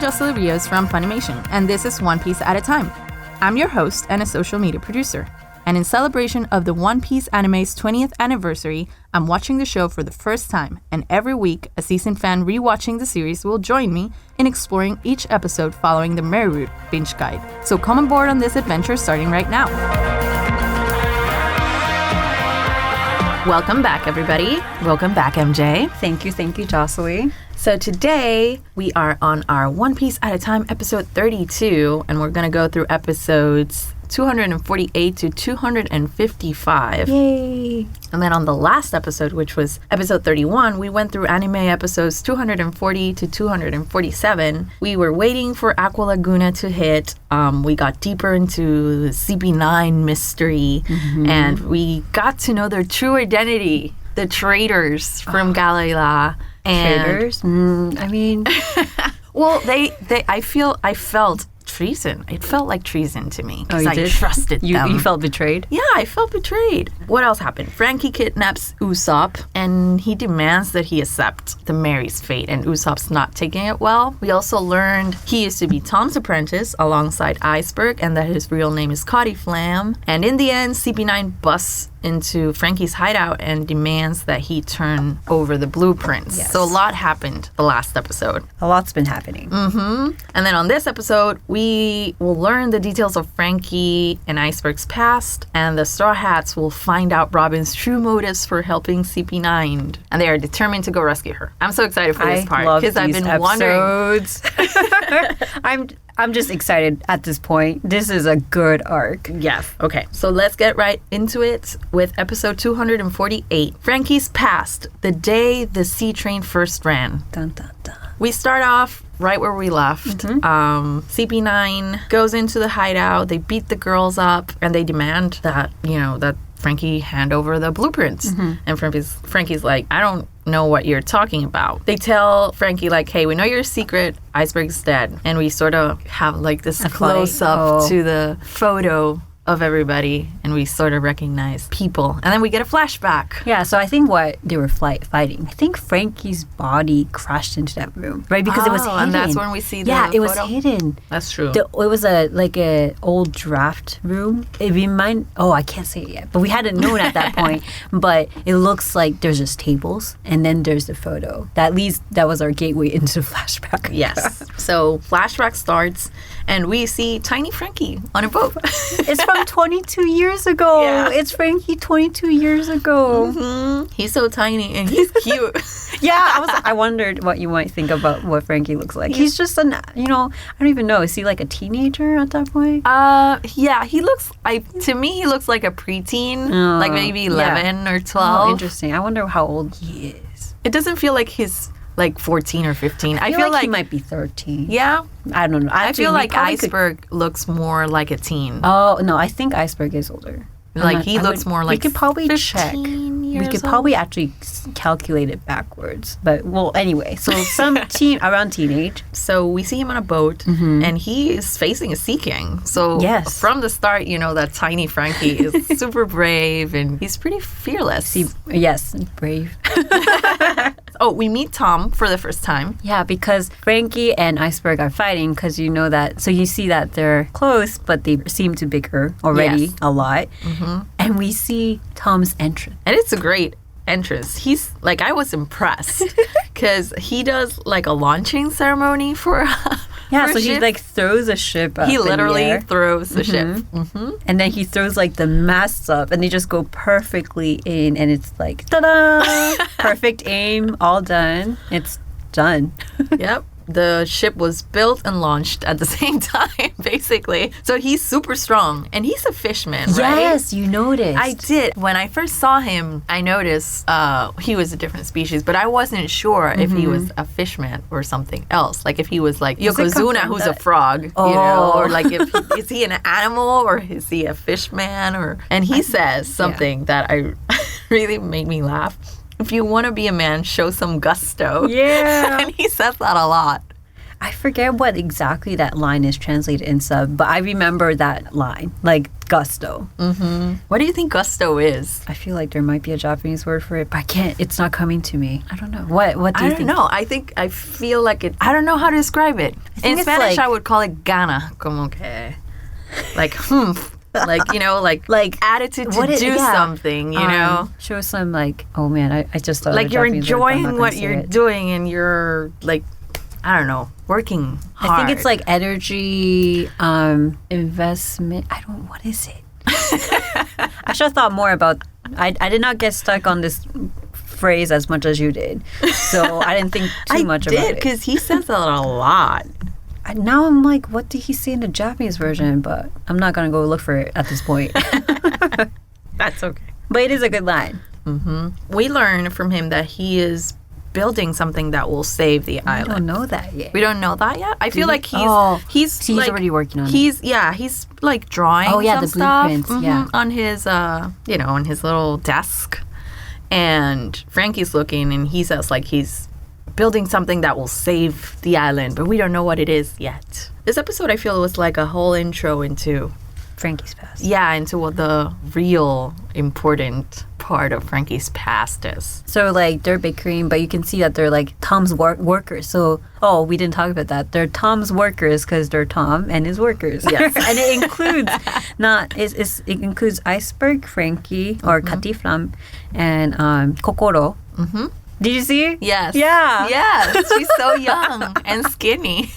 Jocelyn Rios from Funimation, and this is One Piece at a Time. I'm your host and a social media producer. And in celebration of the One Piece anime's 20th anniversary, I'm watching the show for the first time, and every week, a seasoned fan rewatching the series will join me in exploring each episode following the Merroot binge guide. So come on board on this adventure starting right now. Welcome back, everybody. Welcome back, MJ. Thank you, Jocelyn. So today, we are on our One Piece at a Time episode 32, and we're going to go through episodes 248 to 255. Yay! And then on the last episode, which was episode 31, we went through anime episodes 240 to 247. We were waiting for Aqua Laguna to hit. We got deeper into the CP9 mystery, and we got to know their true identity, the traitors from Galila. Traitors? I mean... well, I felt treason. It felt like treason to me. Oh, you I did? Trusted them. You felt betrayed? Yeah, I felt betrayed. What else happened? Frankie kidnaps Usopp, and he demands that he accept the Mary's fate, and Usopp's not taking it well. We also learned he used to be Tom's apprentice alongside Iceberg, and that his real name is Cotty Flam. And in the end, CP9 busts into Frankie's hideout and demands that he turn over the blueprints. Yes. So a lot happened the last episode. A lot's been happening. And then on this episode, we will learn the details of Frankie and Iceberg's past, and the Straw Hats will find out Robin's true motives for helping CP9, and they are determined to go rescue her. I'm so excited for this part because I've been wondering. I'm just excited at this point. This is a good arc. Yes. Okay. So let's get right into it with episode 248. Frankie's past, the day the sea train first ran. Dun, dun, dun. We start off right where we left. CP9 goes into the hideout. They beat the girls up, and they demand that, that Frankie hand over the blueprints. And Frankie's like, I don't know what you're talking about. They tell Frankie, like, hey, we know your secret. Iceberg's dead. And we sort of have like this close-up to the photo of everybody, and we sort of recognize people. And then we get a flashback. Yeah, so I think what they were fighting, I think Frankie's body crashed into that room, right? Because it was hidden. And that's when we see the it was photo? hidden. That's true. It was a old draft room. I can't say it yet, but we hadn't known at that point. But it looks like there's just tables, and then there's the photo. That was our gateway into the flashback. Yes. So flashback starts, and we see tiny Frankie on a boat. It's from 22 years ago. Yeah. It's Frankie 22 years ago. He's so tiny and he's cute. Yeah, I wondered what you might think about what Frankie looks like. He's just I don't even know. Is he like a teenager at that point? Yeah, he looks, to me, he looks like a preteen, like maybe 11 or 12. Oh, interesting. I wonder how old he is. It doesn't feel like he's like 14 or 15. I feel like he might be 13. Yeah? I don't know. I feel like Iceberg looks more like a teen. Oh, no, I think Iceberg is older. He looks more like 15 we could probably check. Years We could old. probably actually calculate it backwards. But, anyway. So some around teenage. So we see him on a boat, and he is facing a sea king. So from the start, that tiny Frankie is super brave, and he's pretty fearless. Yes, brave. We meet Tom for the first time. Yeah, because Frankie and Iceberg are fighting because you know that. So you see that they're close, but they seem to bicker already a lot. And we see Tom's entrance. And it's a great entrance. He's like, I was impressed because he does like a launching ceremony for so he like throws a ship up. He literally throws the ship. And then he throws like the masts up, and they just go perfectly in, and it's like, ta-da! Perfect aim, all done. It's done. Yep. The ship was built and launched at the same time, basically. So he's super strong, and he's a fishman, right? Yes, you noticed. I did. When I first saw him, I noticed he was a different species, but I wasn't sure if he was a fishman or something else. Like if he was like Yokozuna, who's a frog, or like is he an animal or is he a fishman? And he says something that I really made me laugh. If you want to be a man, show some gusto. Yeah. And he says that a lot. I forget what exactly that line is translated in sub, but I remember that line. Like, gusto. What do you think gusto is? I feel like there might be a Japanese word for it, but I can't. It's not coming to me. I don't know. What do I you don't think? know. I feel like it. I don't know how to describe it. think In it's Spanish, like- I would call it gana, como que, like like Like, attitude to what is- do yeah. something. You know, show some like. Oh man, I just thought of a like you're Japanese word, but I'm not enjoying gonna what say you're it. doing, and you're like, I don't know, working hard. I think it's like energy, investment. I don't. What is it? I should have thought more about. I did not get stuck on this phrase as much as you did, so I didn't think too much about it. because he says that a lot. Now I'm like, what did he say in the Japanese version? But I'm not gonna go look for it at this point. That's okay. But it is a good line. We learn from him that he is building something that will save the I island. don't know that yet. We don't know that yet. I feel we? like Oh, he's so he's like, already working on it. He's like drawing. Oh, yeah, some the stuff, blueprints, yeah. on his on his little desk, and Frankie's looking, and he says like he's building something that will save the island, but we don't know what it is yet. This episode, I feel, was like a whole intro into Frankie's past. into what the real important part of Frankie's past is. So like they're bickering, but you can see that they're like Tom's workers. So we didn't talk about that. They're Tom's workers because they're Tom and his workers. Yes. And it includes it includes Iceberg, Frankie, or Katiflam, and Kokoro. Mm-hmm. Did you see? Yes. Yeah. Yes. She's so young and skinny.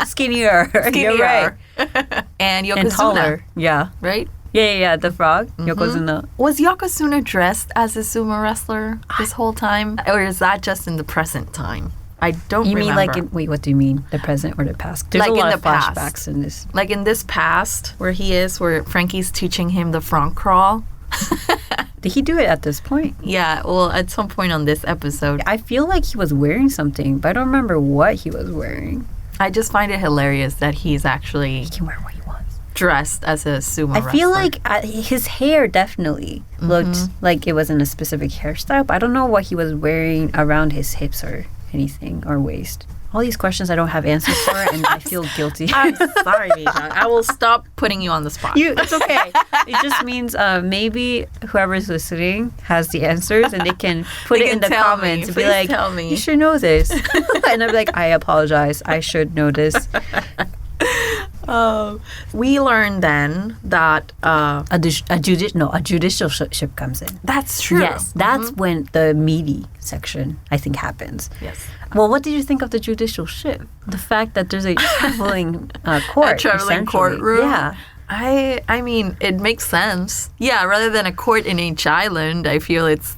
Skinnier. You're right. And And Yokozuna, taller. Yeah. right? Yeah. The frog. Yokozuna. Was Yokozuna dressed as a sumo wrestler this whole time? Or is that just in the present time? I don't You remember. mean like wait? What do you mean? The present or the past? There's Like a in lot the of past. flashbacks in this. like in this past where he is, where Frankie's teaching him the front crawl? Did he do it at this point? Yeah, well, at some point on this episode. I feel like he was wearing something, but I don't remember what he was wearing. I just find it hilarious that he's actually He can wear what he wants. dressed as a sumo I wrestler. feel like his hair definitely looked like it was in a specific hairstyle, but I don't know what he was wearing around his hips or anything or waist. All these questions I don't have answers for, and I feel guilty. I'm sorry, Misha. I will stop putting you on the spot. It's okay. It just means maybe whoever's listening has the answers and they can put They it in can the tell me. comments and be Please like, tell me. you should know this. And I'm like, I apologize. I should know this. We learned then that A judicial ship comes in. that's true. Yes, that's when the meaty section, I think, happens. Yes. Well, what did you think of the judicial ship? The fact that there's a traveling court. A traveling essentially. courtroom. Yeah. I mean, it makes sense. Yeah, rather than a court in each island, I feel it's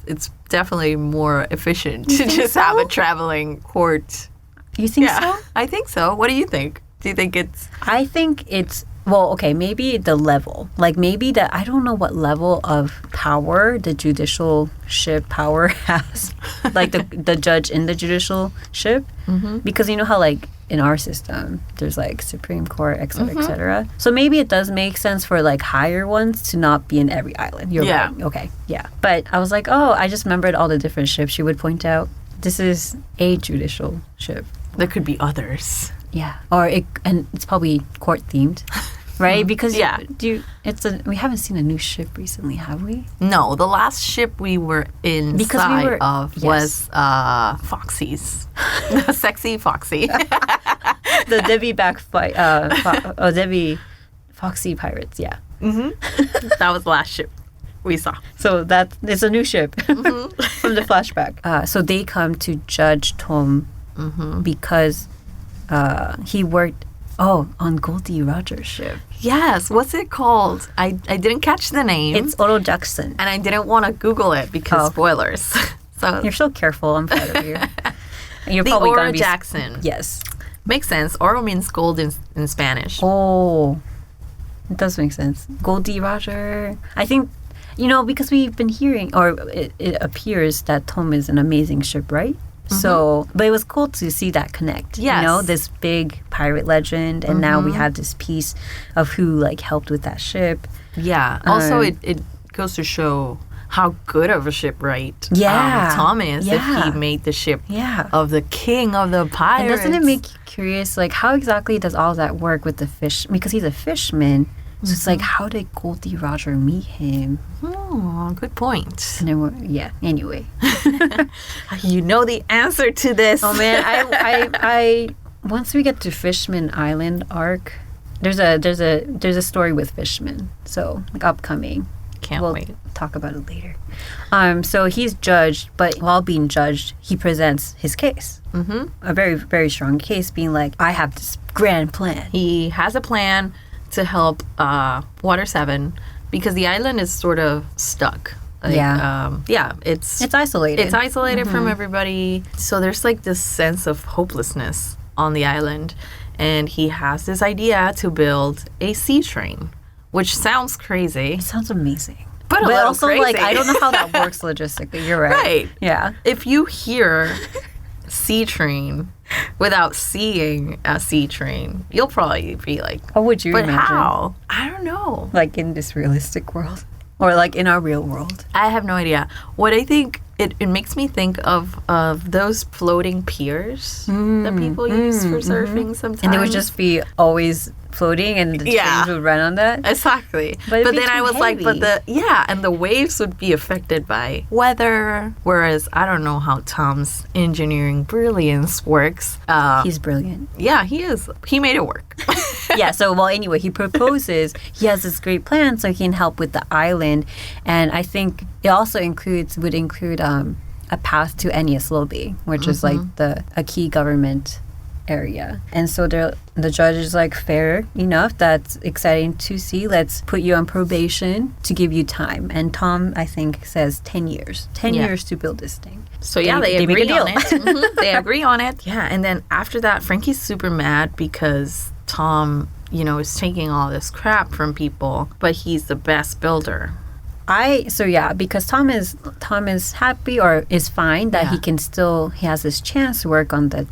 definitely more efficient to just have a traveling court. You think Yeah, so? I think so. What do you think? Do you think it's I think it's well, okay, maybe the level. Like maybe that I don't know what level of power the judicial ship power has. Like the judge in the judicial ship. Because you know how like in our system there's like Supreme Court, et cetera, et cetera. So maybe it does make sense for like higher ones to not be in every island. You're Yeah. right. Okay. Yeah. But I was like, oh, I just remembered all the different ships you would point out. This is a judicial ship. there could be others. Yeah, and it's probably court themed, right? Because Yeah. we haven't seen a new ship recently, have we? No, the last ship we were inside Because we were- of yes. was Foxy's. The sexy Foxy. The Debbie Debbie Foxy Pirates, yeah. That was the last ship we saw. So it's a new ship from the flashback. So they come to judge Tom because he worked on Goldie Rogers' ship. Yes, what's it called? I didn't catch the name. It's Oro Jackson. and I didn't want to Google it because Oh. spoilers. So You're so careful. I'm proud of you. And you're the probably Oro gonna be Jackson. Yes. Makes sense. Oro means gold in Spanish. Oh, it does make sense. Goldie Roger. I think, because we've been hearing, or it appears that Tom is an amazing ship, right? So, but it was cool to see that connect. Yes. This big pirate legend, and now we have this piece of who helped with that ship. Yeah. Also, it goes to show how good of a shipwright Yeah. Tom is Yeah. if he made the ship Yeah. of the king of the And pirates. doesn't it make you curious, how exactly does all that work with the fish? Because he's a fishman, So it's like, how did Goldie Roger meet him? Oh, good point. And then yeah. Anyway, You know the answer to this. oh man, I once we get to Fishman Island arc, there's a story with Fishman. So like upcoming. Can't we'll wait. talk about it later. So he's judged, but while being judged, he presents his case. A very, very strong case, being like, I have this grand plan. He has a plan to help Water 7 because the island is sort of stuck. Like, it's isolated. It's isolated from everybody. So there's like this sense of hopelessness on the island. And he has this idea to build a sea train, which sounds crazy. It sounds amazing. But a little also, crazy. like, I don't know how that works logistically. You're right. Right. Yeah. If you hear sea train without seeing a sea train, you'll probably be like, How would you but imagine? how? I don't know. Like in this realistic world? Or like in our real world? I have no idea. What I think, it makes me think of those floating piers that people use for surfing sometimes. And they would just be always floating and the trains would run on that? Exactly. But it'd be then I too was like, heavy. and the waves would be affected by weather. Whereas I don't know how Tom's engineering brilliance works. He's brilliant. Yeah, he is. He made it work. Yeah, so well anyway, he proposes he has this great plan so he can help with the island, and I think it also would include a path to Enies Lobby, which is like a key government area. And so the judge is like, fair enough, that's exciting to see, let's put you on probation to give you time. And Tom, I think, says 10 years 10 years to build this thing. So yeah, they make a agree deal. on it. They agree on it. Yeah, and then after that, Frankie's super mad because Tom, is taking all this crap from people, but he's the best builder. Because Tom is happy or is fine that he has this chance to work on the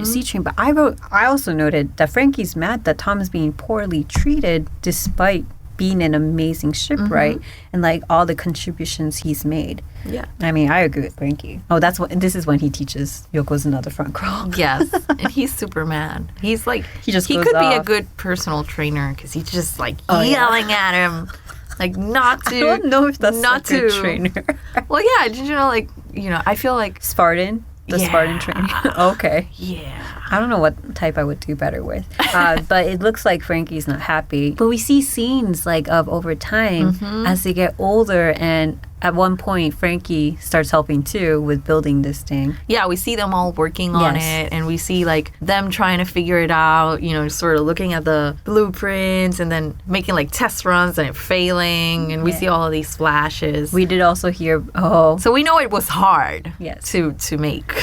sea train. But I also noted that Frankie's mad that Tom is being poorly treated despite being an amazing shipwright and like all the contributions he's made. Yeah. I mean, I agree with Frankie. Oh, this is when he teaches Yokozuna the front crawl. Yes, and he's super mad. He's like, he goes could be a off. good personal trainer because he's just like yelling at him, like not to. I don't know if that's not a good to trainer. Well, yeah, did you know? I feel like Spartan. The Spartan training. Okay. Yeah. I don't know what type I would do better with. But it looks like Frankie's not happy. But we see scenes of over time as they get older, and at one point Frankie starts helping too with building this thing. Yeah, we see them all working on it, and we see them trying to figure it out, sort of looking at the blueprints and then making test runs and it failing, and we see all of these flashes. We did also hear so we know it was hard Yes. to make.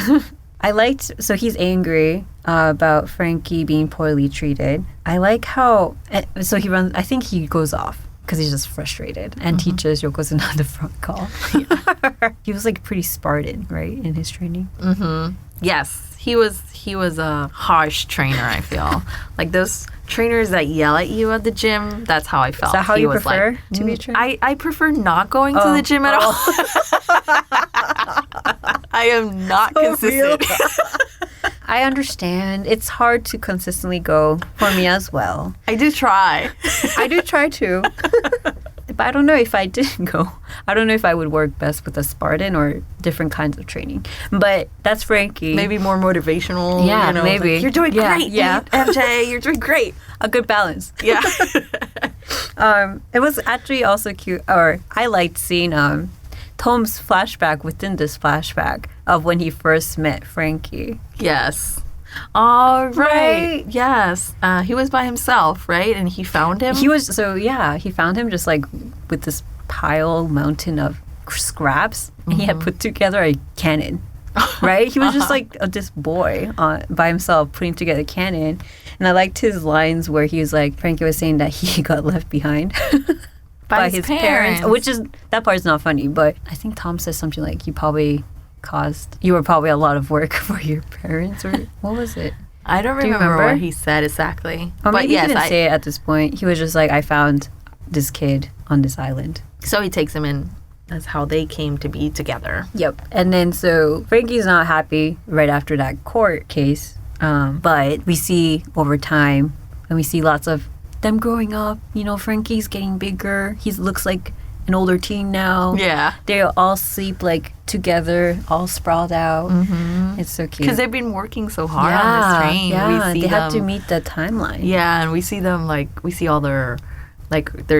I liked, so he's angry about Frankie being poorly treated. I like how, so he runs, I think he goes off because he's just frustrated and teaches Yokozuna the front call. Yeah. He was pretty Spartan, right, in his training? Yes, he was a harsh trainer, I feel. Those trainers that yell at you at the gym, that's how I felt. Is that how he you was prefer to be trained? I prefer not going to the gym at all. I am not consistent. I understand. It's hard to consistently go for me as well. I do try. I do try to. But I don't know if I didn't go. I don't know if I would work best with a Spartan or different kinds of training. But that's Frankie. Maybe more motivational. Yeah, maybe. You're doing great. Yeah. MJ, you're doing great. A good balance. Yeah. It was actually also cute. Or I liked seeing Tom's flashback within this flashback of when he first met Frankie. Yes. All right. Yes. He was by himself, right? And he found him? He found him just with this mountain of scraps. And he had put together a cannon, right? He was just this boy by himself putting together a cannon. And I liked his lines where he was Frankie was saying that he got left behind. By his parents. Which is, that part's not funny, but I think Tom says something you were probably a lot of work for your parents, or what was it? I don't remember what he said exactly. Or maybe he didn't say it at this point. He was just I found this kid on this island. So he takes him in. That's how they came to be together. Yep. And then so Frankie's not happy right after that court case, but we see over time, and we see lots of them growing up. You know, Frankie's getting bigger. He looks like an older teen now. Yeah. They all sleep like together, all sprawled out. It's so cute. Because they've been working so hard on this train. Yeah, We see they have to them- meet the timeline. Yeah, and we see them we see all their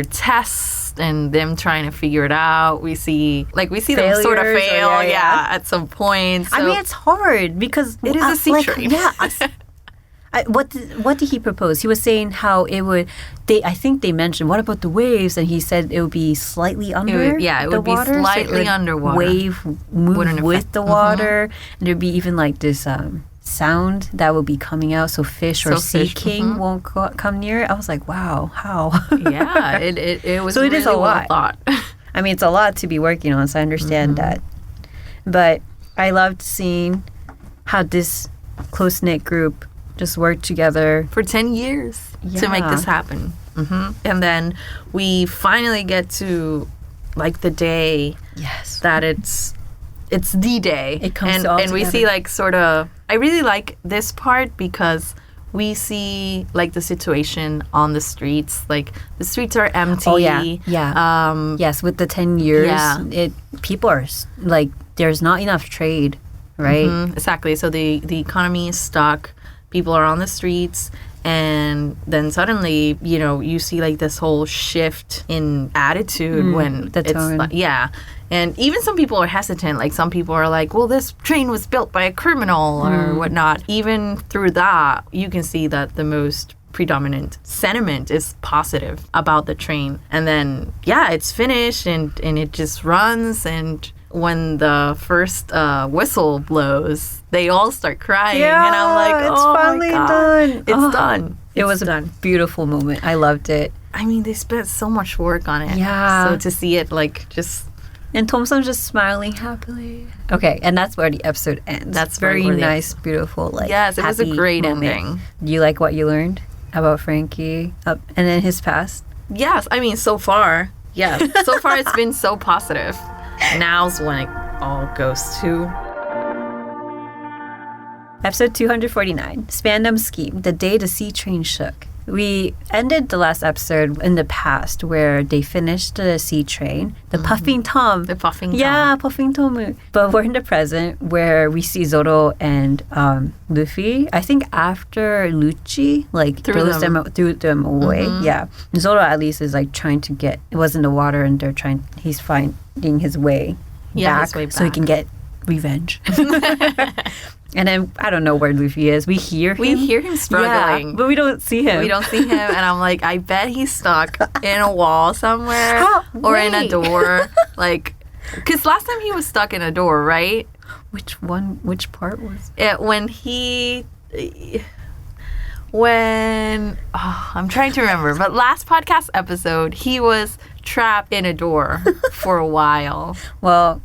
tests and them trying to figure it out. We see them sort of Failures, or fail, yeah. at some point. I So mean, it's hard because It is a sea train. Yeah. What did he propose? He was saying how it would. I think they mentioned what about the waves, and he said it would be slightly under. it the would be water, so it slightly would underwater. Wave move Wouldn't with affect- the water, and there'd be even like this sound that would be coming out, so fish or So sea fish, king won't come near. I was like, wow, how? yeah, it was So it really is a well lot. thought. I mean, it's a lot to be working on, so I understand that. But I loved seeing how this close knit group just worked together. For 10 years to make Yeah. this happen. And then we finally get to the day Yes. that it's the day. It comes and, all and we see together. I really like this part because we see the situation on the streets. Like the streets are empty. Oh, yeah. Yes, with the 10 years, Yeah. people are there's not enough trade, right? Exactly. So the economy is stuck. People are on the streets. And then suddenly, you see this whole shift in attitude when the tone. And even some people are hesitant. Like some people are like, well, this train was built by a criminal or whatnot. Even through that, you can see that the most predominant sentiment is positive about the train. And then, it's finished and it just runs. And when the first whistle blows, they all start crying. And I'm like, it's oh finally my God. done. It's done. It was done. a beautiful moment. I loved it. I mean, they spent so much work on it. Yeah. So to see it just... And Thompson's just smiling happily. Okay, and that's where the episode ends. That's very where the- nice, beautiful, Yes, it was a happy great moment. ending. Do you like what you learned about Frankie and then his past? Yes, I mean, so far, yes. So far, it's been so positive. Now's when it all goes to... Episode 249, Spandam Scheme, The Day the Sea Train Shook. We ended the last episode in the past where they finished the sea train, the Puffing Tom. The Puffing Tom. Yeah, Puffing Tom. But we're in the present where we see Zoro and Luffy. I think after Lucci threw them away. Yeah, Zoro at least is trying to get. It was in the water, and he's finding his way back, his way so he back. can get revenge. And then I don't know where Luffy is. We hear him. We hear him struggling. Yeah, but we don't see him. We don't see him, and I'm like, I bet he's stuck in a wall somewhere or in a Wait. door. Because last time he was stuck in a door, right? Which one? Which part was? I'm trying to remember, but last podcast episode, he was trapped in a door for a while. Well,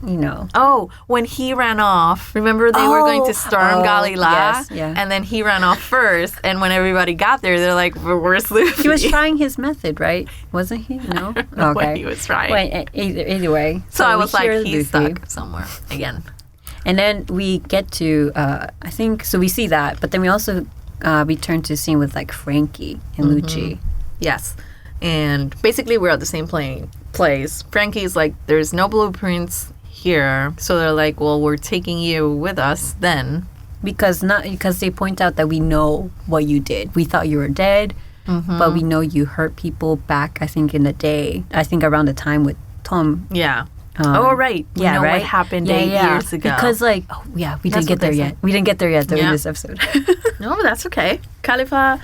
Oh, when he ran off, remember they were going to storm Galila? yes, yeah. And then he ran off first, and when everybody got there, they're like, where's Luffy? he was trying his method, right? Wasn't he? No. What he was trying. Well, either way. So I we was like, hear he's Luffy. stuck somewhere again. And then we get to, I think, so we see that, but then we also return to a scene with Frankie and Lucci. Yes. And basically, we're at the same place. Frankie's like, there's no blueprints here. So they're like, well, we're taking you with us then. Because they point out that we know what you did. We thought you were dead, but we know you hurt people back, I think, in the day. I think around the time with Tom. Yeah. Right. We know right? what happened 8 years ago. Because, we didn't That's get what there they yet. said. We didn't get there yet, though, in Yeah. this episode. No, but that's okay. Khalifa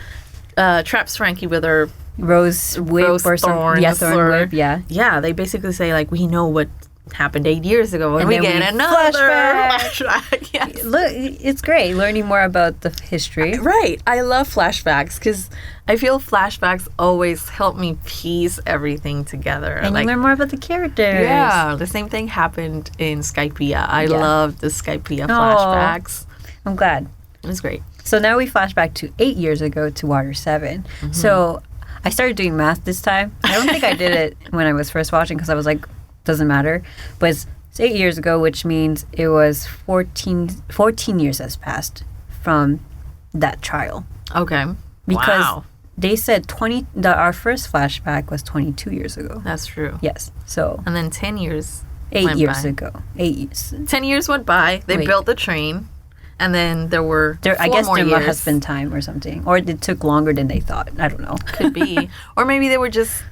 traps Frankie with her Rose whip Rose or something. thorns Yeah, thorn or- whip, yeah. Yeah, they basically say, we know what happened 8 years ago. And we then get we another flashback. flashback. Yes. Look, it's great learning more about the history. Right. I love flashbacks because I feel flashbacks always help me piece everything together. And you learn more about the characters. Yeah, the same thing happened in Skypiea. I Yeah. loved the Skypiea flashbacks. I'm glad. It was great. So now we flash back to 8 years ago to Water 7. So I started doing math this time. I don't think I did it when I was first watching because I was like, doesn't matter. But it's 8 years ago, which means it was 14 years has passed from that trial. Okay. Because wow. they said our first flashback was 22 years ago. That's true. Yes. So And then 10 years 8 went years by. ago. 8 years. 10 years went by. They Wait. built the train. And then there were I 4 guess more there years. must have been time or something. Or it took longer than they thought. I don't know. Could be. Or maybe they were just,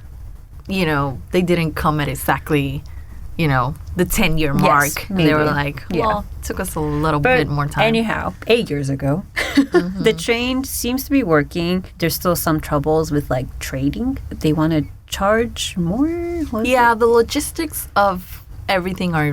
they didn't come at exactly, the 10-year mark. And they were maybe. like, Yeah. well, it took us a little But bit more time. anyhow, 8 years ago, the train seems to be working. There's still some troubles with like trading. They want to charge more. Was Yeah, it? the logistics of everything are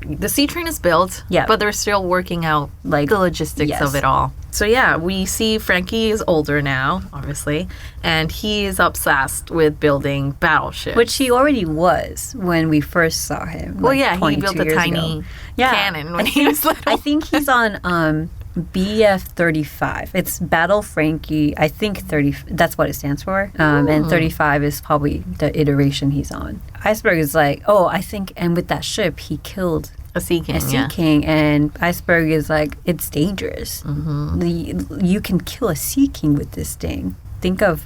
the C train is built, Yeah. but they're still working out Like, the logistics yes. of it all. So yeah, we see Frankie is older now, obviously, and he is obsessed with building battleships. Which he already was when we first saw him. well, like, yeah, he 22 built a years tiny ago. Yeah, cannon when he was little. I think he's on BF 35. It's Battle Frankie. I think 30. That's what it stands for. And 35 is probably the iteration he's on. Iceberg is like, oh, I think, and with that ship, he killed a Sea King, a Sea yeah. King, and Iceberg is like, it's dangerous. You can kill a Sea King with this thing. Think of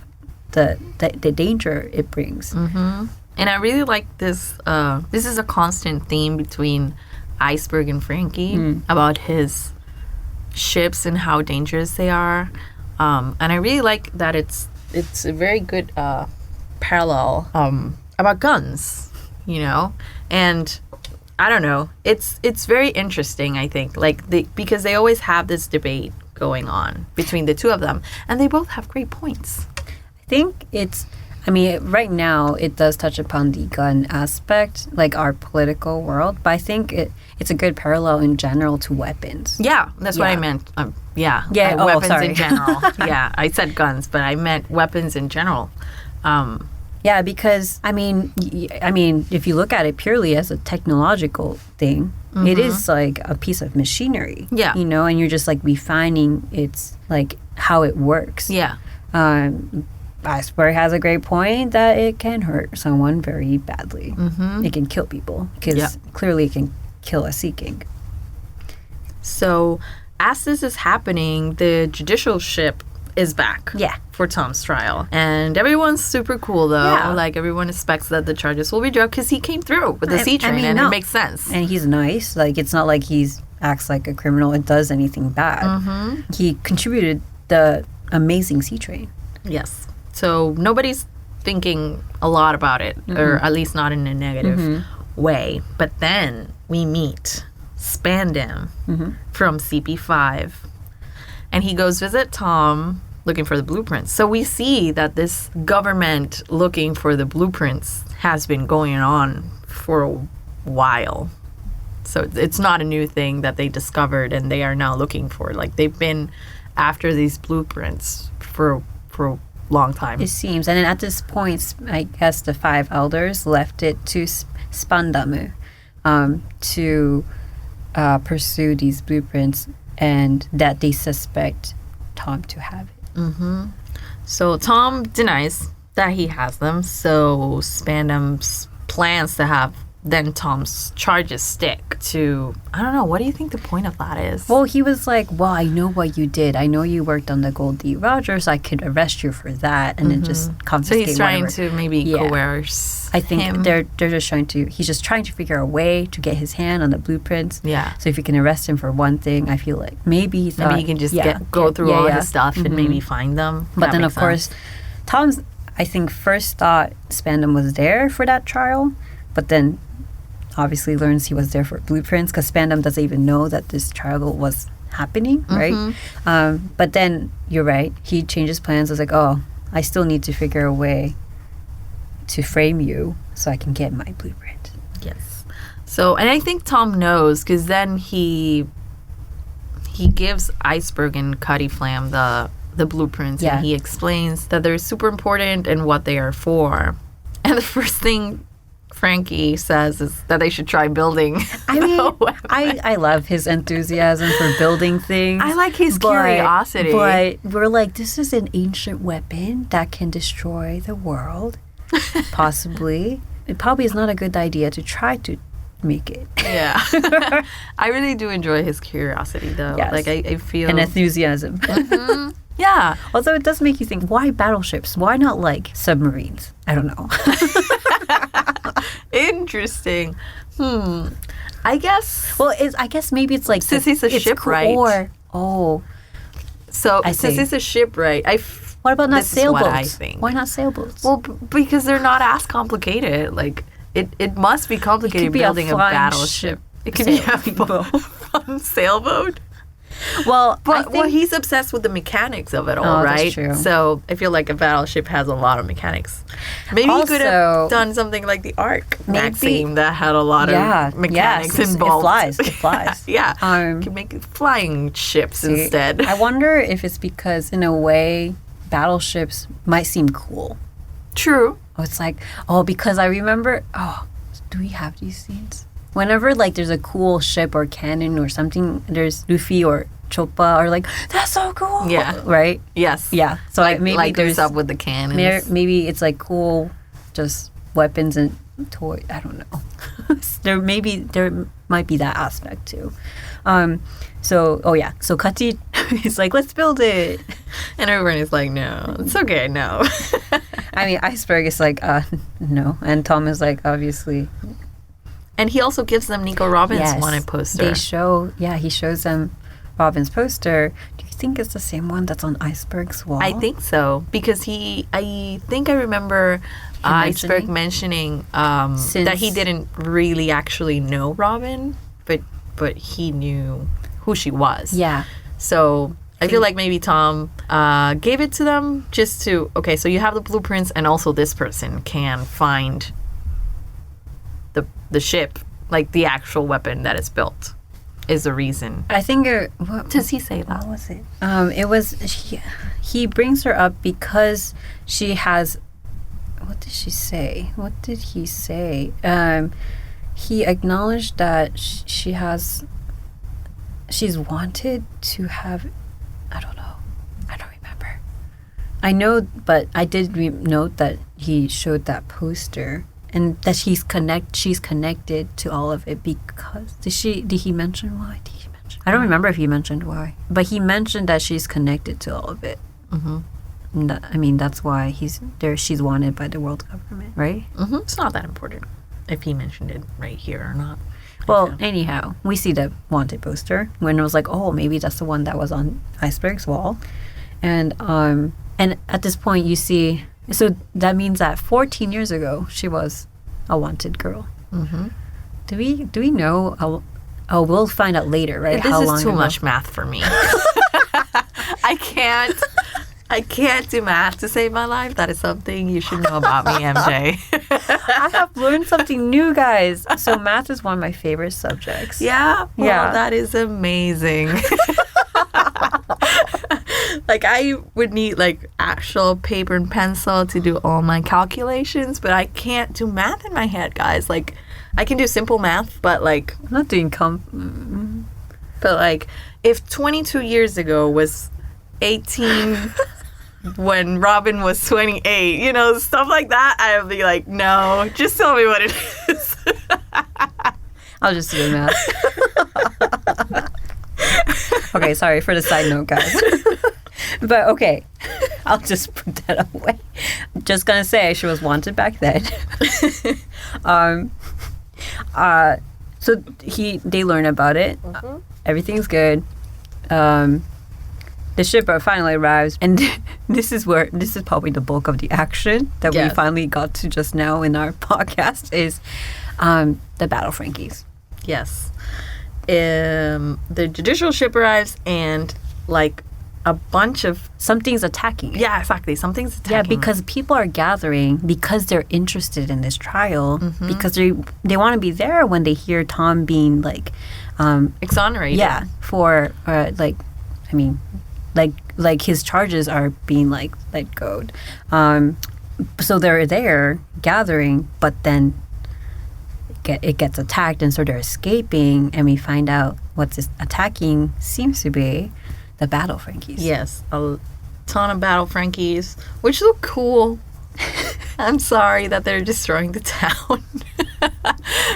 the danger it brings. And I really like this. This is a constant theme between Iceberg and Frankie about his ships and how dangerous they are. And I really like that it's a very good parallel about guns, and I don't know. It's very interesting. I think because they always have this debate going on between the two of them, and they both have great points. I think right now it does touch upon the gun aspect, like our political world, but I think it's a good parallel in general to weapons. Yeah, that's what I Yeah. meant. Yeah, weapons sorry. in general. Yeah, I said guns, but I meant weapons in general. Yeah, because if you look at it purely as a technological thing, it is like a piece of machinery. Yeah. And you're just like refining its like how it works. Yeah. Iceberg has a great point that it can hurt someone very badly. It can kill people because Yeah. clearly it can kill a Sea King. So, as this is happening, the judicial ship is back. Yeah. For Tom's trial, and everyone's super cool though. Yeah. Like everyone expects that the charges will be dropped because he came through with the sea train, and no. it makes sense. And he's nice. Like, it's not like he's acts like a criminal and does anything bad. He contributed the amazing sea train. Yes. So nobody's thinking a lot about it, or at least not in a negative way. But then we meet Spandam from CP5, and he goes visit Tom looking for the blueprints. So we see that this government looking for the blueprints has been going on for a while. So it's not a new thing that they discovered and they are now looking for. Like, they've been after these blueprints for a long time. It seems. And then at this point, I guess the 5 elders left it to Spandamu to pursue these blueprints, and that they suspect Tom to have it. So Tom denies that he has them. So Spandam plans to have then Tom's charges stick to, I don't know, what do you think the point of that is? Well, he was like, well, I know what you did. I know you worked on the Goldie Rogers. I could arrest you for that and then just so confiscate he's trying whatever. to maybe Yeah. coerce I think him. they're just he's just trying to figure a way to get his hand on the blueprints. Yeah. So if you can arrest him for one thing, I feel like maybe he thought. Maybe he can just go through all his stuff and maybe find them. But That then, makes of course, sense. Tom's, I think, first thought Spandam was there for that trial, but then obviously learns he was there for blueprints because Spandam doesn't even know that this trial was happening, right? But then, you're right, he changes plans. I was like, oh, I still need to figure a way to frame you so I can get my blueprint. Yes. So, and I think Tom knows because then he gives Iceberg and Cutty Flam the blueprints, Yeah. and he explains that they're super important and what they are for. And the first thing Frankie says is that they should try building. I mean, the weapon. I love his enthusiasm for building things. I like his curiosity. But we're like, this is an ancient weapon that can destroy the world. Possibly. It probably is not a good idea to try to make it. Yeah. I really do enjoy his curiosity, though. Yes. Like, I feel... And enthusiasm. Yeah. Although it does make you think, why battleships? Why not like submarines? I don't know. Interesting. I guess. Well, I guess maybe it's like Since it's a shipwright. So I since see. it's a shipwright, What about not this is sailboats? what I think. Why not sailboats? Well, because they're not as complicated. Like it must be complicated be a building a flying battleship. It could be a sailing boat. fun sailboat. Well, But he's obsessed with the mechanics of it all, Oh, that's right? true. So I feel like a battleship has a lot of mechanics. Maybe he could have Also- done something like the Ark Maybe- Maxim that had a lot of mechanics yes, involved. It flies. Yeah. Um, Could make flying ships See, instead. I wonder if it's because, in a way, battleships might seem cool. True. Oh, it's like, because I remember, do we have these scenes? Whenever, like, there's a cool ship or cannon or something, there's Luffy or Choppa are like, that's so cool. Yeah. Right? Yes. Yeah. So maybe like there's up with the cannons. maybe it's like cool, just weapons and toy. I don't know. there might be that aspect too. So Kati is like, let's build it. And everyone is like, no, it's okay, no. I mean, Iceberg is like, no, and Tom is like, obviously. And he also gives them Nico Robin's Yes. wanted poster. He shows them Robin's poster. Do you think it's the same one that's on Iceberg's wall? I think so because I think I remember Iceberg mentioning that he didn't really actually know Robin, but he knew who she was. Yeah. So I feel like maybe Tom gave it to them just to so you have the blueprints and also this person can find the ship, like the actual weapon that is built, is the reason. I think. Does he say that? What was it? It was he brings her up because she has. What did she say? What did he say? He acknowledged that she's wanted to have. I don't know. I don't remember. I know, but I did note that he showed that poster. And that she's connected to all of it because did he mention why? I don't remember if he mentioned why, but he mentioned that she's connected to all of it. Mm-hmm. That's why she's wanted by the world government, right? Mm-hmm. It's not that important if he mentioned it right here or not. Well, anyhow, we see the wanted poster when it was like, maybe that's the one that was on Iceberg's wall, and at this point you see. So that means that 14 years ago, she was a wanted girl. Mm-hmm. Do we know? We'll find out later, right? This is too much math for me. I can't do math to save my life. That is something you should know about me, MJ. I have learned something new, guys. So math is one of my favorite subjects. Yeah? Well, Yeah. that is amazing. Like I would need like actual paper and pencil to do all my calculations, but I can't do math in my head, guys. Like I can do simple math, but like I'm not doing but like if 22 years ago was 18 when Robin was 28, stuff like that, I would be like, no, just tell me what it is. I'll just do the math. Okay, sorry for the side note, guys. But okay, I'll just put that away. Just gonna say she was wanted back then. So they learn about it. Mm-hmm. Everything's good. The ship finally arrives, and this is probably the bulk of the action that we finally got to just now in our podcast is the battle Frankies. Yes. The judicial ship arrives and like a bunch of Something's attacking it. yeah, exactly. Something's attacking. Yeah, because people are gathering because they're interested in this trial because they want to be there when they hear Tom being like exonerated. yeah for like his charges are being like let go. So they're there gathering, but then it gets attacked, and so they're escaping, and we find out what's attacking seems to be the battle Frankies. Yes, a ton of battle Frankies, which look cool. I'm sorry that they're destroying the town.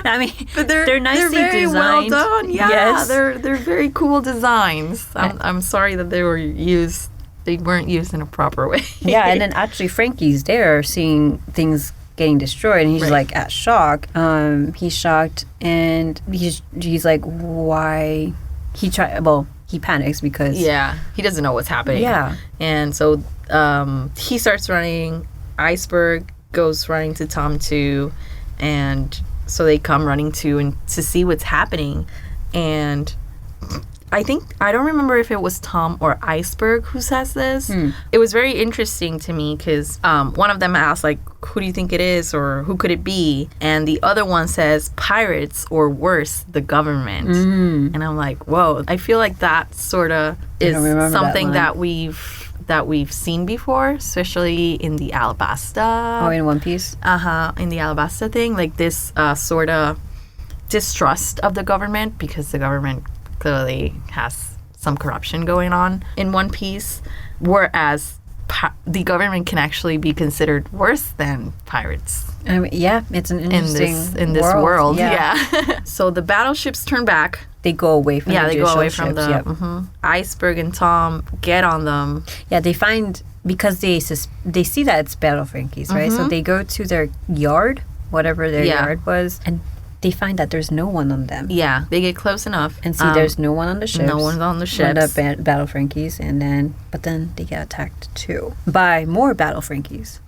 I mean, But they're nicely very designed. well done. Yeah, Yes. they're very cool designs. I'm sorry that they were used They weren't used in a proper way. Yeah, and then actually Frankie's there seeing things getting destroyed, and he's Right. like at shock. He's shocked, and he's like, why? He panics because Yeah, he doesn't know what's happening. Yeah. And so he starts running. Iceberg goes running to Tom too. And so they come running to and to see what's happening. And I don't remember if it was Tom or Iceberg who says this. It was very interesting to me because one of them asked, like, who do you think it is or who could it be? And the other one says pirates or worse, the government. And I'm like, whoa, I feel like that sort of is don't remember that something line. that we've seen before, especially in the Alabasta. Oh, in One Piece. In the Alabasta thing, like this sort of distrust of the government because the government clearly has some corruption going on in One Piece, whereas the government can actually be considered worse than pirates I mean, yeah, it's an interesting in this world. Yeah. Yeah. So the battleships turn back. They go away from Yeah, the they go away from ships, the yep. Iceberg and Tom get on them. Yeah, they find because they see that it's Battle Frankies, right? So they go to their yard, whatever their Yeah. yard was, and they find that there's no one on them. Yeah, they get close enough And see, there's no one on the ships. no one's on the One of ships. the Battle Frankies, but then they get attacked too by more Battle Frankies.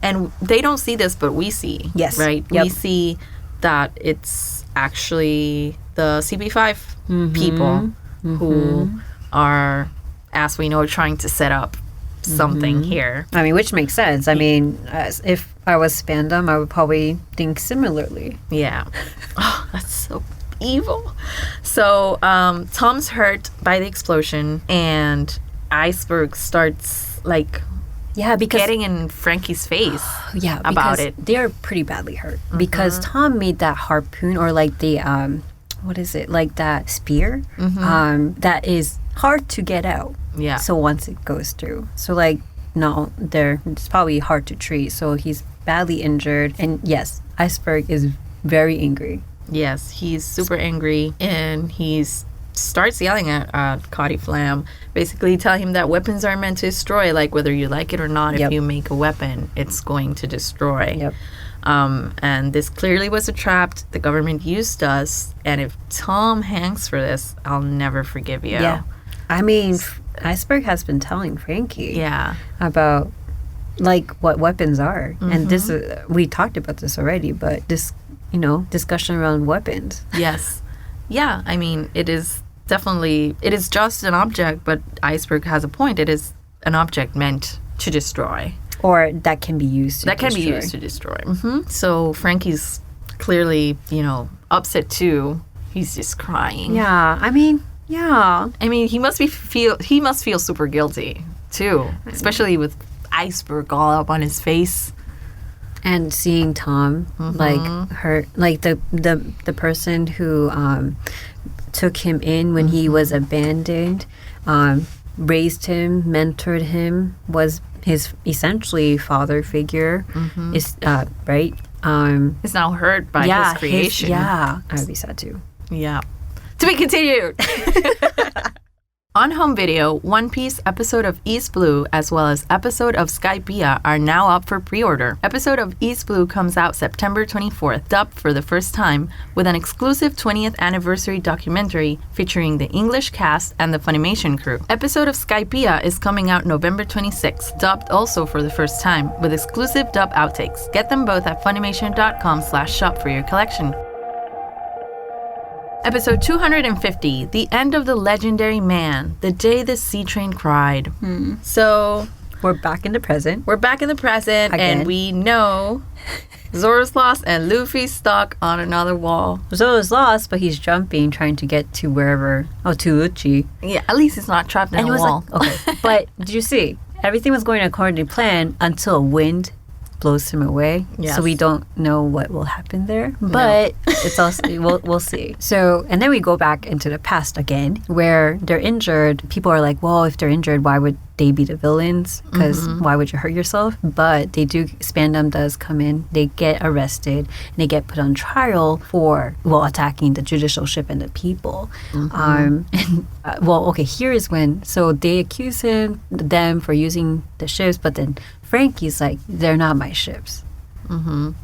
And they don't see this, but we see. Yes. Right? Yep. We see that it's actually the CP5 people who are, as we know, trying to set up something here. I mean, which makes sense. I mean, if I was Spandam, I would probably think similarly. Yeah. Oh, that's so evil. So Tom's hurt by the explosion, and Iceberg starts like Yeah, because getting in Frankie's face. yeah, about because it. they're pretty badly hurt because Tom made that harpoon or like the what is it, like that spear that is hard to get out. Yeah. So once it goes through, so like no, it's probably hard to treat. So he's badly injured, and yes, Iceberg is very angry. Yes, he's super angry, and starts yelling at Cotty Flam, basically telling him that weapons are meant to destroy, like whether you like it or not. Yep. If you make a weapon, it's going to destroy. Yep. And this clearly was a trap. The government used us, and if Tom hangs for this, I'll never forgive you. Yeah. I mean, Iceberg has been telling Frankie Yeah. about like what weapons are, and this is, we talked about this already, but this discussion around weapons. Yes. Yeah. I mean, it is just an object, but Iceberg has a point. It is an object meant to destroy. Or that can be used to That can be destroy. used to destroy. So Frankie's clearly, upset too. He's just crying. Yeah, I mean, yeah. I mean, he must feel super guilty too, especially with Iceberg all up on his face. And seeing Tom like hurt, like the person who took him in when he was abandoned, raised him, mentored him, was his essentially father figure. Is right. Is now hurt by his creation. I would be sad too. Yeah. To be continued. On home video, One Piece episode of East Blue as well as episode of Skypiea are now up for pre-order. Episode of East Blue comes out September 24th, dubbed for the first time, with an exclusive 20th anniversary documentary featuring the English cast and the Funimation crew. Episode of Skypiea is coming out November 26th, dubbed also for the first time, with exclusive dub outtakes. Get them both at Funimation.com/shop for your collection. Episode 250, The End of the Legendary Man, The Day the Sea Train Cried. So, We're back in the present. we're back in the present, Again. and we know Zoro's lost and Luffy's stuck on another wall. Zoro's lost, but he's jumping, trying to get to wherever. Oh, to Uchi. Yeah, at least he's not trapped in And a it was wall. like, okay. But did you see? Everything was going according to plan until wind blows him away. Yes. So we don't know what will happen there. But it's also we'll see. So and then we go back into the past again where they're injured. People are like, well, if they're injured, why would they be the villains because why would you hurt yourself? But they do, Spandam does come in, they get arrested, and they get put on trial for, attacking the judicial ship and the people. Here is when, so they accuse them for using the ships, but then Frankie's like, they're not my ships.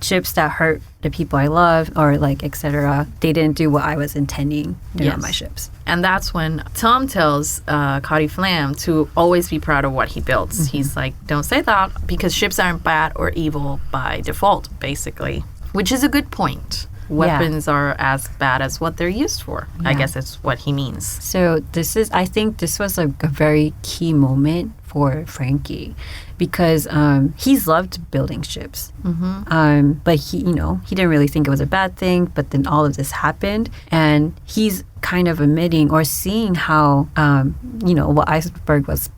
Ships that hurt the people I love, or like etc. They didn't do what I was intending. They're not my ships. And that's when Tom tells Cotty Flam to always be proud of what he builds. He's like, don't say that, because ships aren't bad or evil by default, basically. Which is a good point. Weapons are as bad as what they're used for. I guess it's what he means. So I think this was a very key moment for Frankie, because he's loved building ships. But he didn't really think it was a bad thing. But then all of this happened, and he's kind of admitting or seeing how what Iceberg was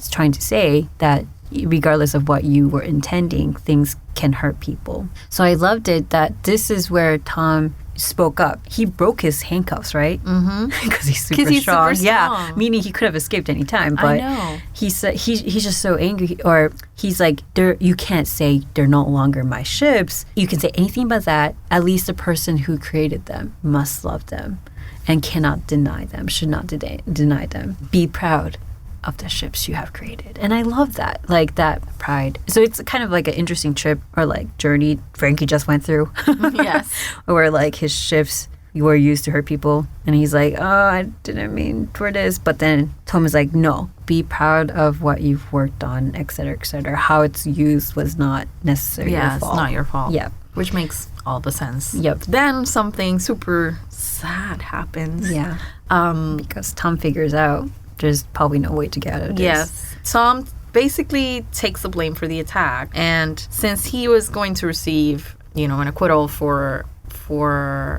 trying to say, that regardless of what you were intending, things can hurt people. So I loved it that this is where Tom spoke up. He broke his handcuffs, right? Because he's super strong. Yeah, meaning he could have escaped any time. But I know. He said he's just so angry, or he's like, you can't say they're no longer my ships. You can say anything but that. At least the person who created them must love them and cannot deny them, should not deny them. Be proud of the ships you have created. And I love that, like that pride. So it's kind of like an interesting trip or like journey Frankie just went through. Yes. Where like his ships were used to hurt people, and he's like, oh, I didn't mean for this. But then Tom is like, no, be proud of what you've worked on, etc., etc. How it's used was not necessarily your fault. It's not your fault. Yeah. Which makes all the sense. Yep. Then something super sad happens. Yeah. Because Tom figures out there's probably no way to get out of this. Yes. Tom basically takes the blame for the attack. And since he was going to receive, an acquittal for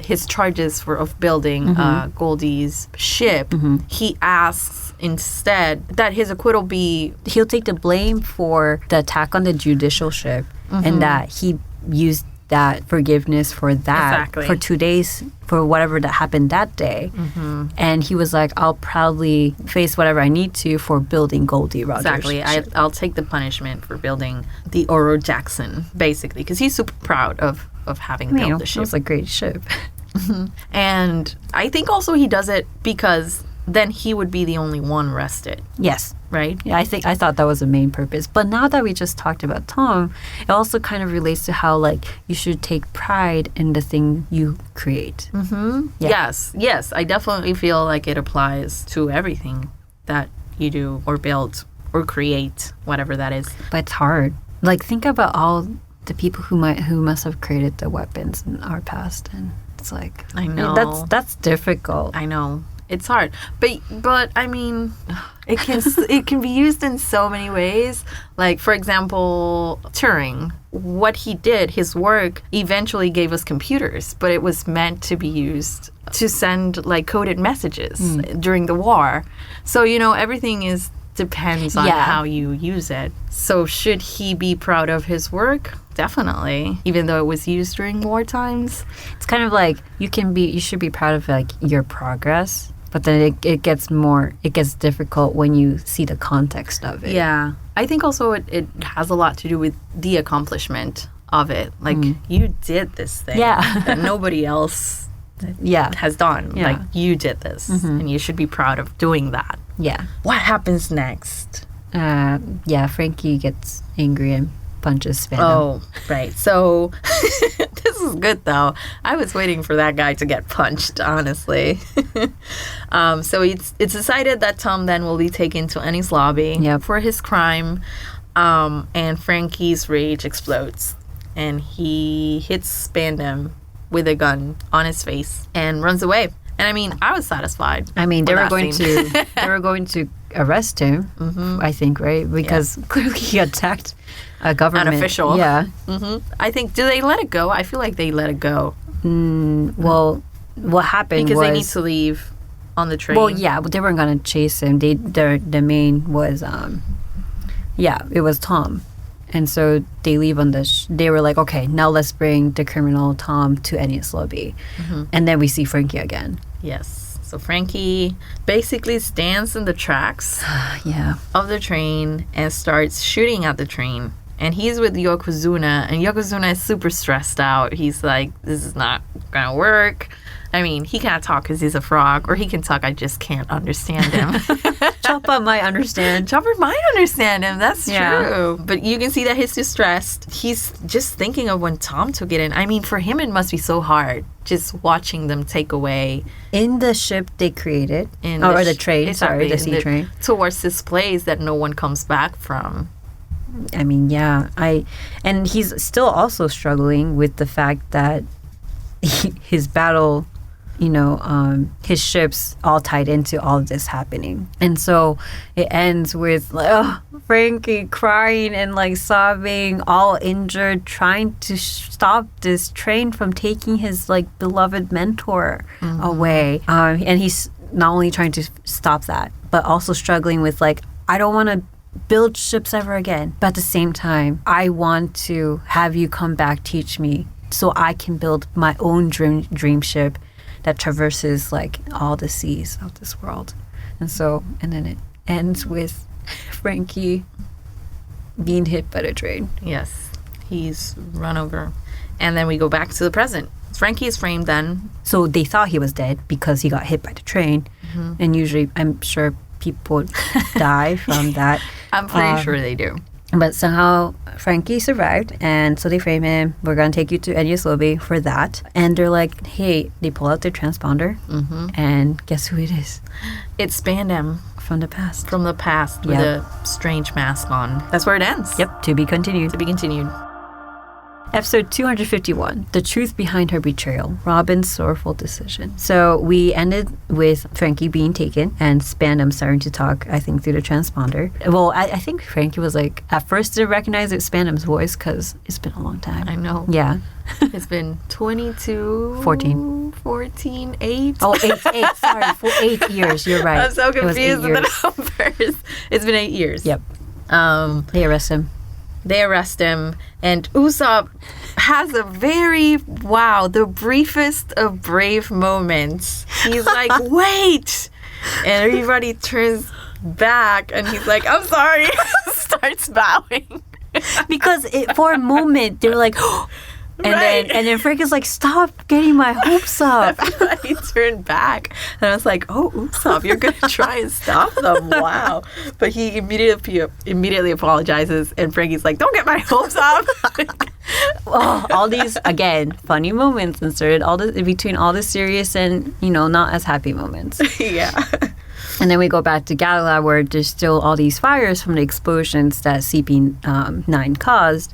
his charges of building Goldie's ship, he asks instead that his acquittal be... He'll take the blame for the attack on the judicial ship, and that he used that forgiveness for that for 2 days, for whatever that happened that day. And he was like, I'll proudly face whatever I need to for building Goldie Rogers. Exactly. I'll take the punishment for building the Oro Jackson, basically, because he's super proud of having built the ship. It was a great ship. And I think also he does it because then he would be the only one arrested. Yes. Right? Yeah, I thought that was the main purpose. But now that we just talked about Tom, it also kind of relates to how, like, you should take pride in the thing you create. Yeah. Yes. I definitely feel like it applies to everything that you do or build or create, whatever that is. But it's hard. Like, think about all the people who must have created the weapons in our past, and it's like, I know that's difficult. I know. It's hard, but I mean, it can be used in so many ways. Like, for example, Turing. What he did, his work, eventually gave us computers, but it was meant to be used to send like coded messages during the war. So everything depends on how you use it. So should he be proud of his work? Definitely, even though it was used during war times. It's kind of like you should be proud of like your progress. But then it gets difficult when you see the context of it. Yeah. I think also it has a lot to do with the accomplishment of it. Like, you did this thing that nobody else has done. Yeah. Like, you did this, and you should be proud of doing that. Yeah. What happens next? Frankie gets angry and punches Spandam. Oh, right. So this is good, though. I was waiting for that guy to get punched, honestly. So it's decided that Tom then will be taken to Ennie's lobby for his crime, and Frankie's rage explodes, and he hits Spandam with a gun on his face and runs away. And I mean, I was satisfied. I mean, they were going to arrest him, I think, right? Because clearly he attacked a government. An official. Yeah. I think, do they let it go? I feel like they let it go. Well, what happened because was... they need to leave on the train. Well, yeah, but they weren't going to chase him. The main was, it was Tom. And so they leave on they were like, okay, now let's bring the criminal Tom to Ennie's lobby. And then we see Frankie again. Yes. So Frankie basically stands in the tracks Yeah. of the train and starts shooting at the train. And he's with Yokozuna, and Yokozuna is super stressed out. He's like, this is not gonna work. I mean, he can't talk because he's a frog, or he can talk, I just can't understand him. Choppa might understand. Chopper might understand him, that's Yeah. true. But you can see that he's distressed. He's just thinking of when Tom took it in. I mean, for him, it must be so hard just watching them take away In the ship they created, in or the sh- train, sorry, exactly, the in sea train. towards this place that no one comes back from. I mean, yeah, and he's still also struggling with the fact that his battle, his ship's all tied into all of this happening, and so it ends with like, Frankie crying and like sobbing, all injured, trying to stop this train from taking his like beloved mentor away, and he's not only trying to stop that, but also struggling with like, I don't want to build ships ever again. But at the same time, I want to have you come back, teach me, so I can build my own dream ship that traverses like all the seas of this world. And then it ends with Frankie being hit by the train. Yes, he's run over. And then we go back to the present. Frankie is framed then. So they thought he was dead because he got hit by the train. And usually, I'm sure people die from that. I'm pretty sure they do. But somehow Frankie survived, and so they frame him. We're going to take you to Enies Lobby for that. And they're like, hey, they pull out their transponder, and guess who it is? It's Spandam From the past. from the past with Yep. a strange mask on. That's where it ends. Yep, to be continued. To be continued. Episode 251, The Truth Behind Her Betrayal, Robin's Sorrowful Decision. So we ended with Frankie being taken and Spandam starting to talk, I think, through the transponder. Well, I think Frankie was like, at first didn't recognize it Spandam's voice because it's been a long time. I know. Yeah. It's been 22... 14. 14, 8. Oh, eight, sorry, for 8 years, you're right. I'm so It was 8 confused with years. the numbers. It's been 8 years. Yep, they arrest him. They arrest him, and Usopp has a the briefest of brave moments. He's like, wait! And everybody turns back, and he's like, I'm sorry. Starts bowing. Because for a moment, they were like, and Right. then Frank is like, stop getting my hopes up. He turned back, and I was like, oh, Usopp, you're going to try and stop them. Wow. But he immediately apologizes, and Frankie's like, don't get my hopes up. Oh, all these, again, funny moments inserted between all the serious and, not as happy moments. Yeah. And then we go back to Galilab, where there's still all these fires from the explosions that CP9 caused.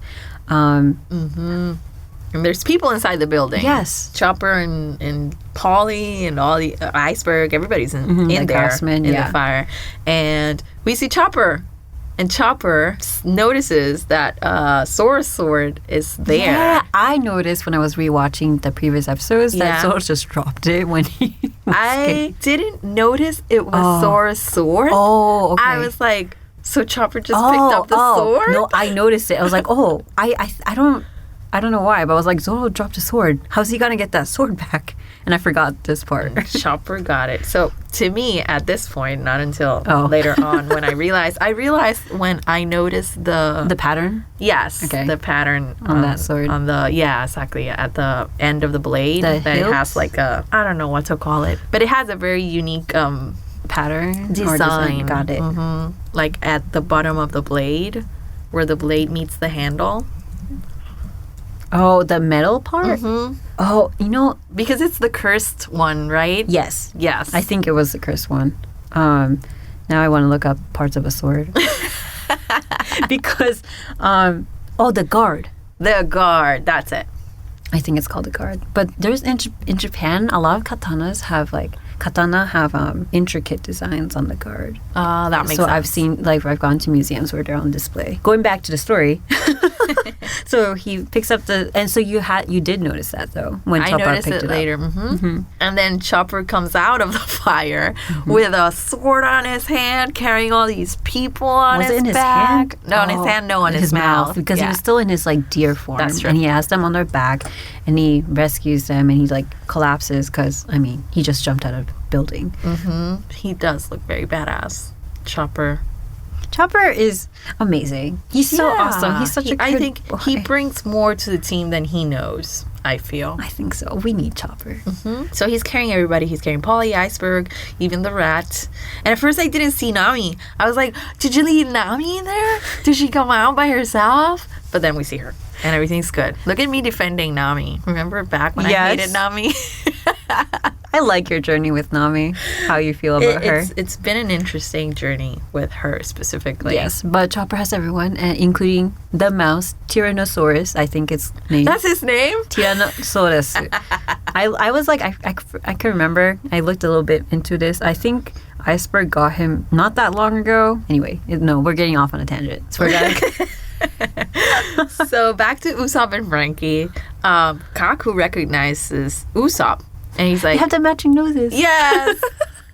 And there's people inside the building. Yes. Chopper and Polly and all the Iceberg, everybody's in the there craftsmen, in yeah. the fire. And we see Chopper. And Chopper notices that Sora's sword is there. Yeah, I noticed when I was rewatching the previous episodes that Yeah. Zoro just dropped it when he was I didn't notice it was Sora's sword. Oh, okay. I was like, so Chopper just picked up the sword? No, I noticed it. I was like, I don't know why, but I was like, Zoro dropped a sword. How's he gonna get that sword back? And I forgot this part. Chopper got it. So to me, at this point, not until Oh. later on, when I realized when I noticed The pattern? yes, Okay. the pattern On that sword. on the exactly at the end of the blade The that it has hilt? like a I don't know what to call it, but it has a very unique Pattern? Or design. Got it. Like at the bottom of the blade, where the blade meets the handle. Oh, the metal part? Oh, Because it's the cursed one, right? yes. Yes. I think it was the cursed one. Now I want to look up parts of a sword. Because, the guard. the guard. That's it. I think it's called a guard. But there's in Japan, a lot of katanas have intricate designs on the guard. That makes So sense. I've seen, I've gone to museums where they're on display. Going back to the story. So he picks up and so you did notice that though when I Chopper noticed picked it it later. And then Chopper comes out of the fire with a sword on his hand, carrying all these people on Was his it in his back. hand? No, in his hand, no, on his mouth. because he Yeah. was still in his deer form. That's true. And he has them on their back, and he rescues them, and he collapses because he just jumped out of building. He does look very badass. Chopper. Chopper is amazing. He's so awesome. He's such a good I think boy. he brings more to the team than he knows, I feel. I think so. We need Chopper. So he's carrying everybody. He's carrying Polly, Iceberg, even the rat. And at first I didn't see Nami. I was like, did you leave Nami in there? Did she come out by herself? But then we see her and everything's good. Look at me defending Nami. Remember back when I hated Nami? I like your journey with Nami. How you feel about her. It's been an interesting journey with her specifically. Yes, but Chopper has everyone, including the mouse, Tyrannosaurus, I think it's named. That's his name? Tyrannosaurus. I was like, I can remember. I looked a little bit into this. I think Iceberg got him not that long ago. Anyway, no, we're getting off on a tangent. So we're So back to Usopp and Frankie. Kaku recognizes Usopp. And he's like, they have the matching noses. Yes!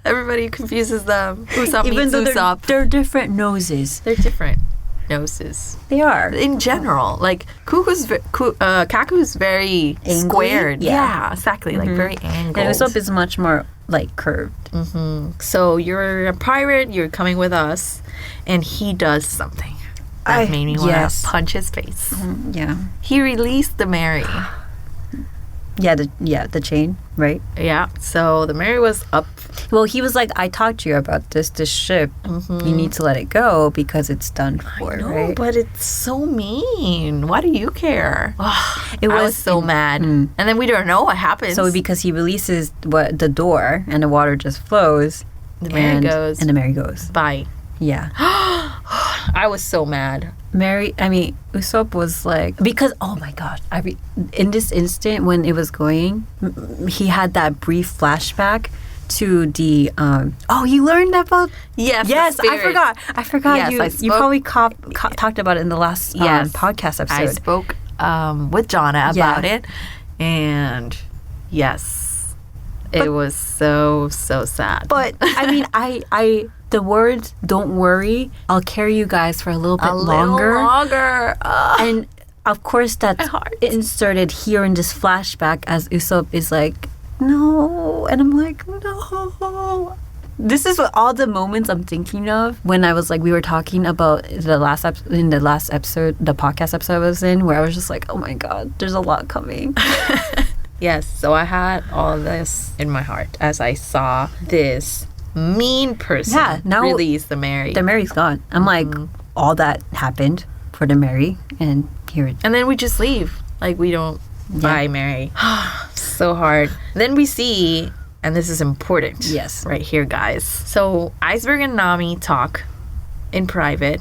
Everybody confuses them. Usopp Even means though Usopp. they're different noses. They're different noses. They are. In general. Like, Kaku's very Angly? squared. Yeah. Yeah, exactly. Like, very angled. And Usopp is much more, like, curved. So you're a pirate, you're coming with us, and he does something that made me want to punch his face. Yeah. He released the Mary. Yeah, the chain, right? Yeah, so the Mary was up. Well, he was like, I talked to you about this ship. You need to let it go because it's done for, right? But it's so mean. Wwhy do you care? I was so mad. And then we don't know what happens. So because he releases the door and the water just flows. The Mary goes. And the Mary goes. Bye. Yeah. I was so mad. Usopp was like, because, oh my gosh, in this instant when it was going, he had that brief flashback to the, you learned about? Yes, I forgot Yes, you probably talked about it in the last podcast episode. I spoke with Jonna about it, and it was so sad. But, I mean, the words, don't worry, I'll carry you guys for a little bit longer. And of course that's inserted here in this flashback as Usopp is like, no. And I'm like, no. This is what all the moments I'm thinking of when I was like, we were talking about the last episode, the podcast episode I was in, where I was just like, oh my God, there's a lot coming. Yes, so I had all of this in my heart as I saw this mean person release the Mary. The Mary's gone. I'm like, all that happened for the Mary, and here it. And then we just leave. Like, we don't buy Mary. So hard. Then we see, and this is important. Yes. Right here, guys. So Iceberg and Nami talk in private,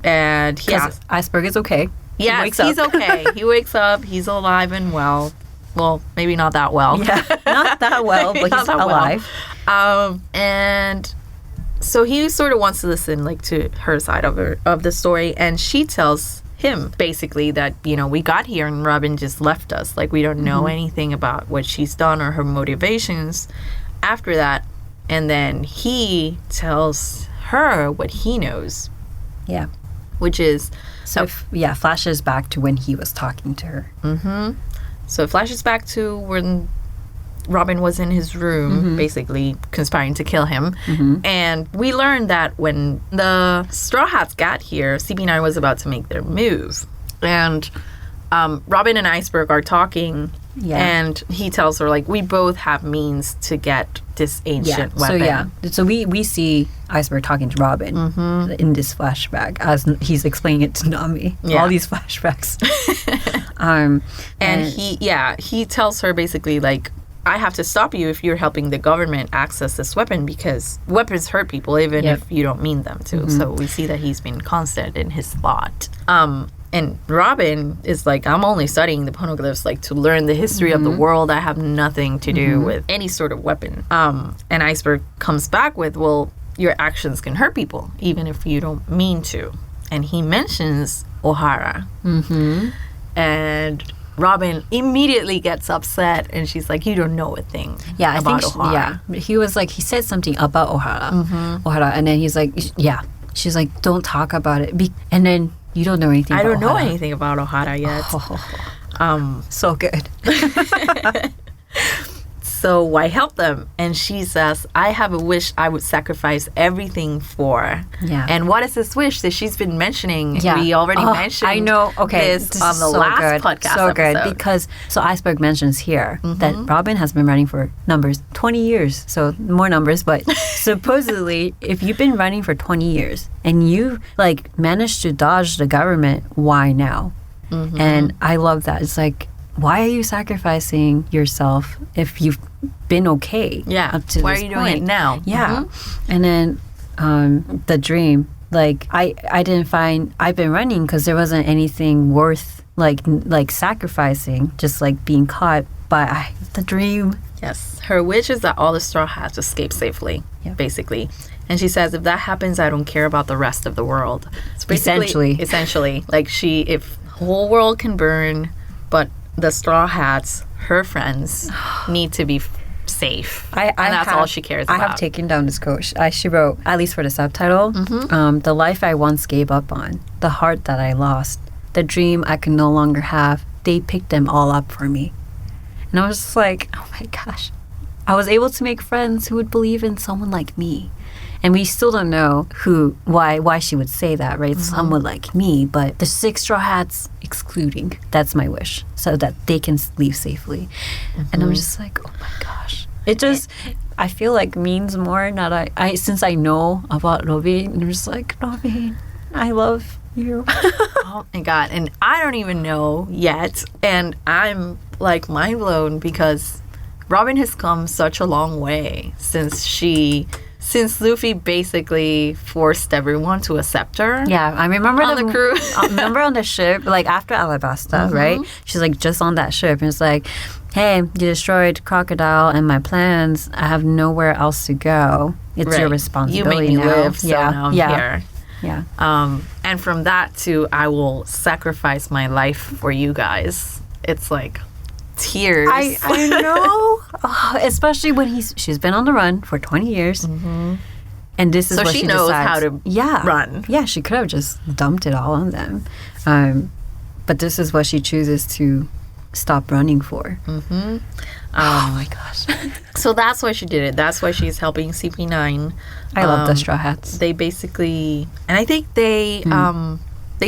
and Iceberg is okay. Yeah, he's okay. He wakes up. He's alive and well. Well, maybe not that well. Yeah, not that well, but he's alive. And so he sort of wants to listen, like, to her side of the story, and she tells him basically that, we got here and Robin just left us. Like, we don't know anything about what she's done or her motivations after that. And then he tells her what he knows. Yeah. Which is... flashes back to when he was talking to her. So it flashes back to when Robin was in his room, basically conspiring to kill him. And we learned that when the Straw Hats got here, CP9 was about to make their move. And Robin and Iceberg are talking, and he tells her, like, we both have means to get this ancient weapon. So we see Iceberg talking to Robin in this flashback as he's explaining it to Nami. All these flashbacks. And he tells her basically, like, I have to stop you if you're helping the government access this weapon, because weapons hurt people even if you don't mean them to. So we see that he's been constant in his thought. And Robin is like, I'm only studying the poneglyphs, like, to learn the history of the world. I have nothing to do with any sort of weapon. And Iceberg comes back with, well, your actions can hurt people, even if you don't mean to. And he mentions Ohara. And Robin immediately gets upset, and she's like, you don't know a thing about Ohara. He was like, he said something about Ohara. And then he's like, she's like, don't talk about it. And then you don't know anything about Ohara. I don't know anything about Ohara yet. So good. So why help them? And she says, I have a wish I would sacrifice everything for. Yeah. And what is this wish that she's been mentioning? Yeah. We already mentioned I know. Okay. this on the is so last good. podcast So good. episode. Because, so Iceberg mentions here that Robin has been running for numbers 20 years. So more numbers. But supposedly, if you've been running for 20 years and you like managed to dodge the government, why now? And I love that. It's like, why are you sacrificing yourself if you've been okay? Yeah. Up to Why this are you doing it point? now? Yeah. And then the dream, like I didn't find I've been running because there wasn't anything worth like sacrificing, just like being caught. But the dream. Yes. Her wish is that all the Straw Hats escape safely, basically. And she says, if that happens, I don't care about the rest of the world. It's basically, essentially, like if the whole world can burn, but the Straw Hats, her friends, need to be safe. And that's all she cares about. I have taken down this quote. She wrote, at least for the subtitle, the life I once gave up on, the heart that I lost, the dream I can no longer have, they picked them all up for me. And I was just like, oh my gosh. I was able to make friends who would believe in someone like me. And we still don't know why she would say that, right? Someone like me, but the 6 Straw Hats excluding. That's my wish, so that they can leave safely. And I'm just like, oh my gosh. It just, I feel like means more. Since I know about Robin, I'm just like, Robin, I love you. Oh my God. And I don't even know yet. And I'm like mind blown because Robin has come such a long way since Luffy basically forced everyone to accept her. Yeah, I remember on the crew. remember on the ship, like after Alabasta, right? She's like just on that ship, and it's like, hey, you destroyed Crocodile and my plans. I have nowhere else to go. It's your responsibility. You made me now. live, so now I'm here. Yeah. And from that to I will sacrifice my life for you guys. It's like tears. I know. Especially when she's been on the run for 20 years. And this is so what she she knows decides. how to run. Yeah, she could have just dumped it all on them. But this is what she chooses to stop running for. Oh my gosh. So that's why she did it. That's why she's helping CP9. I love the Straw Hats. They basically, and I think they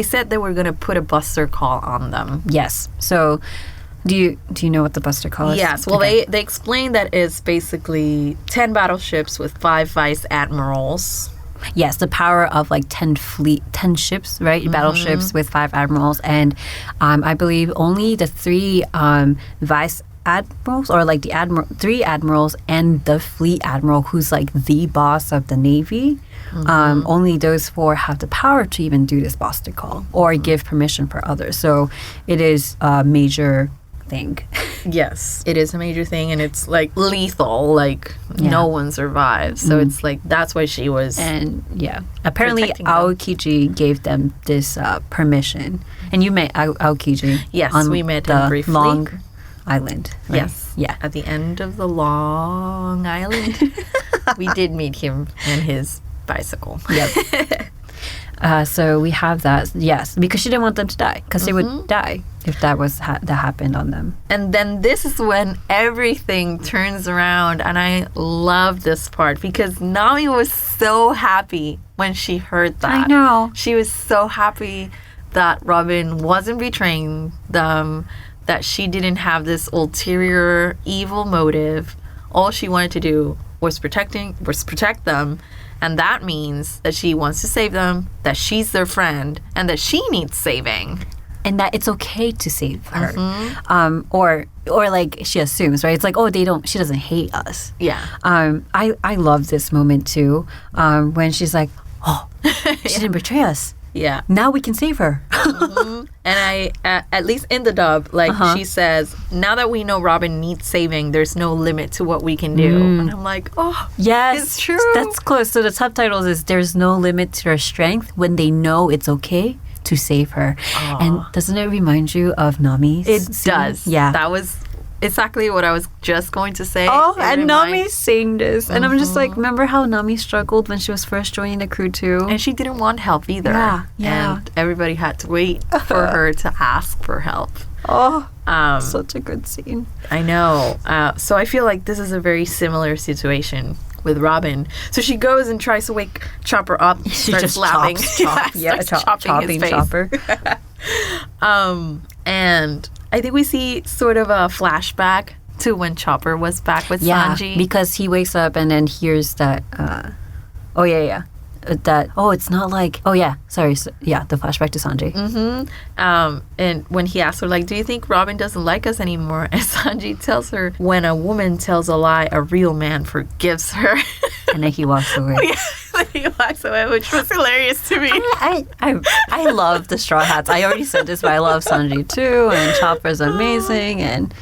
said they were going to put a buster call on them. Yes. So do you know what the buster call is? Yes. Well, they explained that it's basically 10 battleships with 5 vice admirals. Yes, the power of like 10 ships, right? Battleships with 5 admirals. And I believe only the 3 vice admirals, or like the 3 admirals and the fleet admiral, who's like the boss of the Navy. Only those 4 have the power to even do this buster call or give permission for others. So it is a major thing. Yes, it is a major thing, and it's like lethal. Like no one survives. So it's like that's why she was. And apparently Aokiji gave them this permission. And you met Aokiji. Yes, on we met the him briefly. Long Island. Right? Yes. Yeah. At the end of the Long Island, we did meet him and his bicycle. Yep. So we have that, yes, because she didn't want them to die, because they would die if that was that happened on them. And then this is when everything turns around, and I love this part because Nami was so happy when she heard that. I know. She was so happy that Robin wasn't betraying them, that she didn't have this ulterior evil motive. All she wanted to do was protect them. And that means that she wants to save them, that she's their friend, and that she needs saving. And that it's okay to save her. Or like she assumes, right? It's like, oh, she doesn't hate us. Yeah. I love this moment too, when she's like, oh, she didn't betray us. Yeah. Now we can save her. And I, at least in the dub, she says, now that we know Robin needs saving, there's no limit to what we can do. And I'm like, oh, yes, it's true. That's close. So the subtitles is there's no limit to her strength when they know it's okay to save her. And doesn't it remind you of Nami's It scene? does. Yeah. That was exactly what I was just going to say. Oh, It and reminds- Nami's saying this. And I'm just like, remember how Nami struggled when she was first joining the crew too? And she didn't want help either. Yeah. And everybody had to wait for her to ask for help. Oh, Um, such a good scene. I know. So I feel like this is a very similar situation with Robin. So she goes and tries to wake Chopper up. She starts just laughing. chops. Starts chopping his face. Chopper. And I think we see sort of a flashback to when Chopper was back with Yeah, Sanji. because he wakes up and then hears that. It's not like. Oh yeah, sorry. The flashback to Sanji. And when he asks her, like, do you think Robin doesn't like us anymore? And Sanji tells her, when a woman tells a lie, a real man forgives her. And then he walks away. He walks away, which was hilarious to me. I love the Straw Hats. I already said this, but I love Sanji too, and Chopper's amazing, and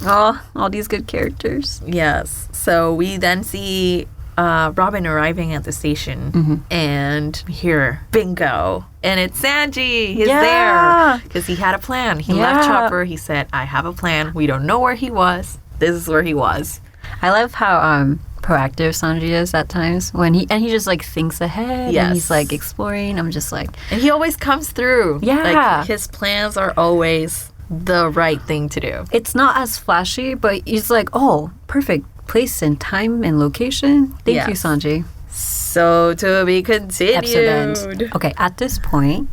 all these good characters. Yes. So we then see Robin arriving at the station, and here, bingo. And it's Sanji. He's there because he had a plan. He left Chopper. He said, I have a plan. We don't know where he was. This is where he was. I love how proactive Sanji is at times when he just like thinks ahead and he's like exploring. I'm just like, and he always comes through. Yeah. Like, his plans are always the right thing to do. it's not as flashy, but he's like, oh, perfect place and time and location. Thank you, Yes. Sanji. So to be continued. Episode ends. Okay, at this point,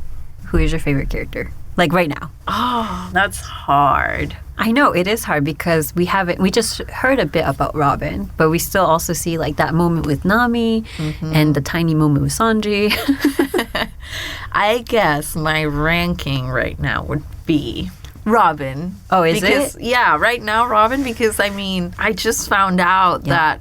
who is your favorite character? Like right now. Oh, that's hard. I know it is hard because we just heard a bit about Robin, but we still also see like that moment with Nami and the tiny moment with Sanji. I guess my ranking right now would be Robin. Oh, is because, it? Yeah, right now Robin, because I mean, I just found out that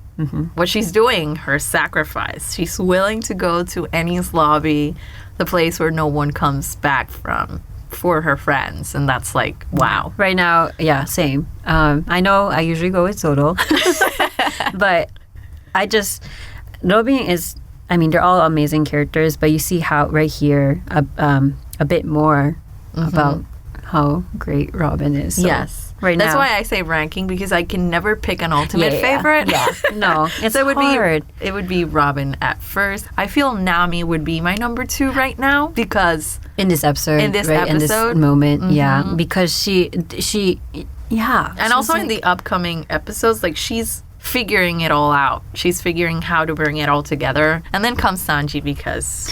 what she's doing, her sacrifice, she's willing to go to Annie's lobby, the place where no one comes back from, for her friends. And that's like, wow. Right now, yeah, same. I know I usually go with Zoro, but Robin is, I mean, they're all amazing characters, but you see how right here a bit more about how great Robin is. So Yes. Right That's now. why I say ranking, because I can never pick an ultimate favorite. Yeah, no, it's So it would hard. it would be Robin at first. I feel Nami would be my number 2 right now because In this episode, In this right? In episode? this moment, yeah, because she, yeah, and she's also in like- the upcoming episodes, like she's figuring it all out. She's figuring how to bring it all together. And then comes Sanji because,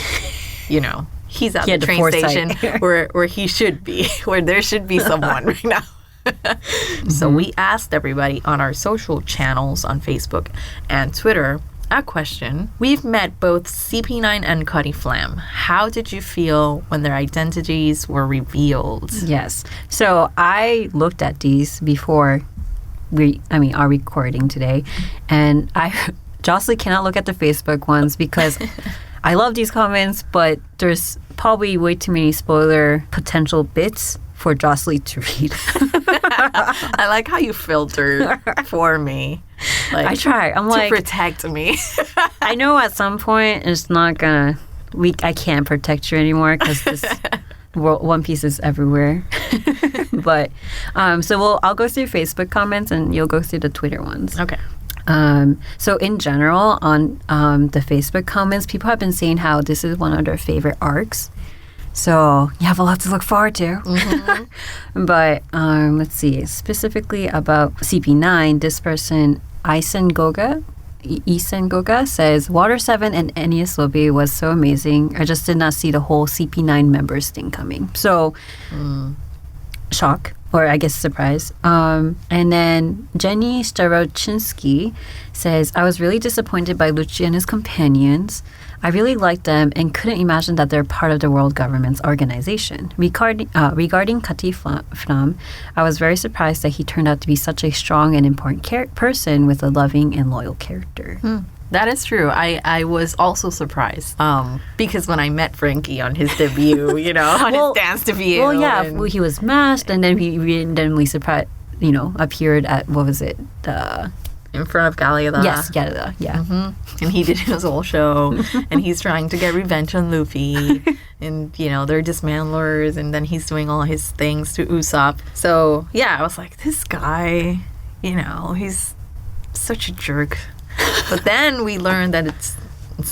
you know, he's at He the had the train foresight. station where he should be, where there should be someone right now. So we asked everybody on our social channels on Facebook and Twitter a question. We've met both CP9 and Cutty Flam. How did you feel when their identities were revealed? Yes. So I looked at these before our recording today, and Jocelyn cannot look at the Facebook ones because I love these comments, but there's probably way too many spoiler potential bits for Jocelyn to read. I like how you filtered for me. Like, I try. I'm to like, protect me. I know at some point it's not gonna. I can't protect you anymore because this One Piece is everywhere. But so I'll go through Facebook comments and you'll go through the Twitter ones. Okay. So in general, on the Facebook comments, people have been saying how this is one of their favorite arcs. So you have a lot to look forward to. But let's see, specifically about CP9, this person, Isen Goga, says, Water 7 and Enies Lobby was so amazing. I just did not see the whole CP9 members thing coming. So, shock, or I guess surprise. And then Jenny Starochinsky says, I was really disappointed by Lucci and his companions. I really liked them and couldn't imagine that they're part of the world government's organization. Regarding Cutty Flam, I was very surprised that he turned out to be such a strong and important person with a loving and loyal character. That is true. I was also surprised because when I met Frankie on his debut, you know, on his dance debut. Well, yeah, and- he was masked and then he randomly appeared at, what was it? in front of Galliada. Yes, yeah. And he did his whole show, and he's trying to get revenge on Luffy. and they're dismantlers, and then he's doing all his things to Usopp. So yeah, I was like, this guy, he's such a jerk. But then we learned that it's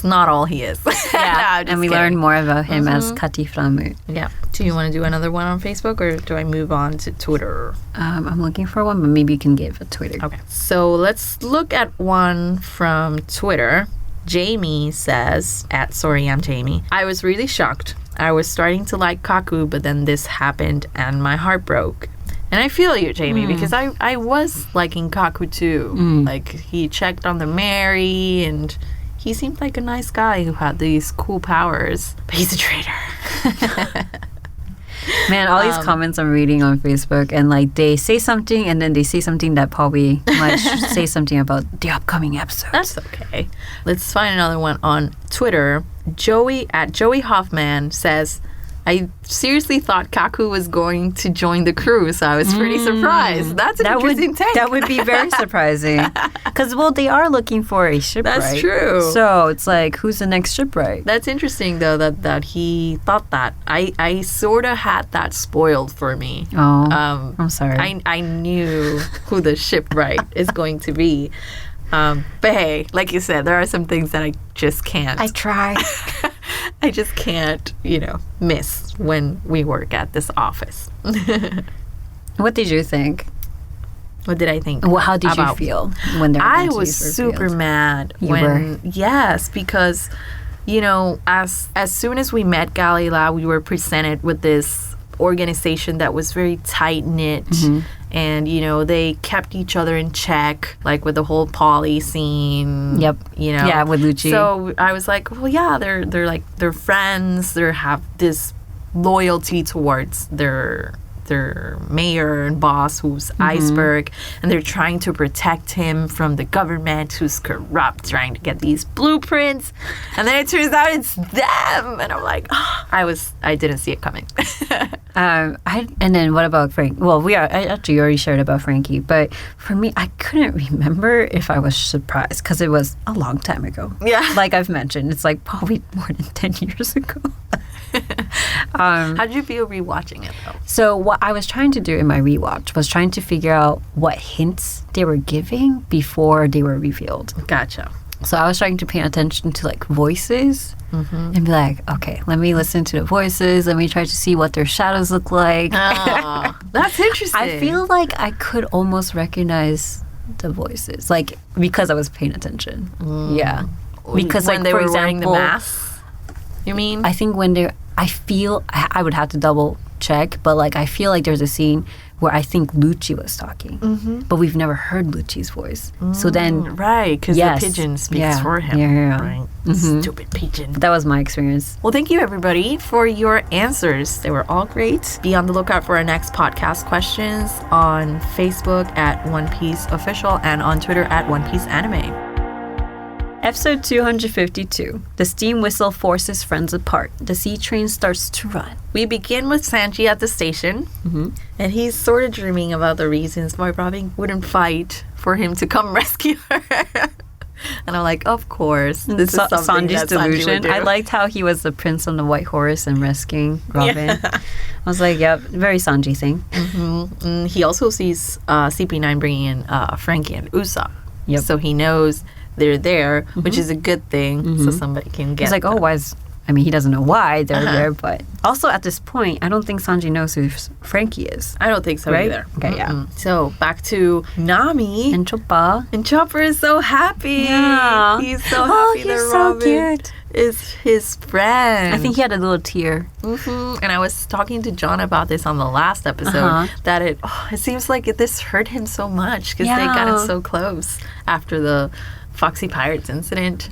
not all he is. Yeah, No, and we learned more about him as Katiframu. Yeah. Do you want to do another one on Facebook, or do I move on to Twitter? I'm looking for one, but maybe you can give a Twitter. Okay. So let's look at one from Twitter. Jamie says, @sorry, I'm Jamie. I was really shocked. I was starting to like Kaku, but then this happened and my heart broke. And I feel you, Jamie, because I was liking Kaku too. Like, he checked on the Mary, and he seemed like a nice guy who had these cool powers. But he's a traitor. Man, all these comments I'm reading on Facebook, and like they say something and then they say something that probably might say something about the upcoming episode. That's okay. Let's find another one on Twitter. Joey @JoeyHoffman says, I seriously thought Kaku was going to join the crew, so I was pretty surprised. That's an interesting take. That would be very surprising. Because, they are looking for a shipwright. That's true. So it's like, who's the next shipwright? That's interesting, though, that he thought that. I sort of had that spoiled for me. Oh, I'm sorry. I knew who the shipwright is going to be. But hey, like you said, there are some things that I just can't. I tried. I just can't, miss when we work at this office. What did you think? What did I think? Well, how did you feel when their I identities was were super revealed? mad You when were? Yes, because as soon as we met Galila, we were presented with this organization that was very tight knit, and they kept each other in check, like with the whole Polly scene. Yep. Yeah, with Lucci. So I was like, well, yeah, they're friends. They have this loyalty towards their mayor and boss, who's Iceberg, and they're trying to protect him from the government, who's corrupt, trying to get these blueprints. And then it turns out it's them, and I'm like, I didn't see it coming. And then what about Frank? Well, I actually already shared about Frankie, but for me, I couldn't remember if I was surprised because it was a long time ago. Yeah. Like I've mentioned, it's like probably more than 10 years ago. How did you feel rewatching it, though? So what I was trying to do in my rewatch was trying to figure out what hints they were giving before they were revealed. Gotcha. So I was trying to pay attention to like voices and be like, okay, let me listen to the voices. Let me try to see what their shadows look like. Oh, that's interesting. I feel like I could almost recognize the voices, like because I was paying attention. Yeah, because when like they for were example, wearing the masks, you mean? I think when they're, I would have to double check, but like I feel like there's a scene where I think Lucci was talking, but we've never heard Lucci's voice. So then, right, because yes, the pigeon speaks yeah, for him. yeah. Right. Stupid pigeon. that was my experience. Well, thank you, everybody, for your answers. They were all great. Be on the lookout for our next podcast questions on Facebook at One Piece Official and on Twitter at One Piece Anime. Episode 252. The steam whistle forces friends apart. The sea train starts to run. We begin with Sanji at the station, and he's sort of dreaming about the reasons why Robin wouldn't fight for him to come rescue her. And I'm like, of course, this is something Sanji's that Sanji would delusion. do. I liked how he was the prince on the white horse and rescuing Robin. I was like, yep, very Sanji thing. And he also sees CP9 bringing in Frankie and Usopp. Yep. So he knows they're there, which is a good thing, so somebody can get He's like, them. oh, why is... I mean, he doesn't know why they're there, but... Also, at this point, I don't think Sanji knows who Frankie is. I don't think so Right? either. Okay, yeah. Mm-mm. So back to Nami. And Choppa. And Chopper is so happy. Yeah. He's so Oh, happy he's that so Robin cute. is his friend. I think he had a little tear. And I was talking to John about this on the last episode, that it seems like this hurt him so much because they got Yeah. it so close after the Foxy Pirates incident.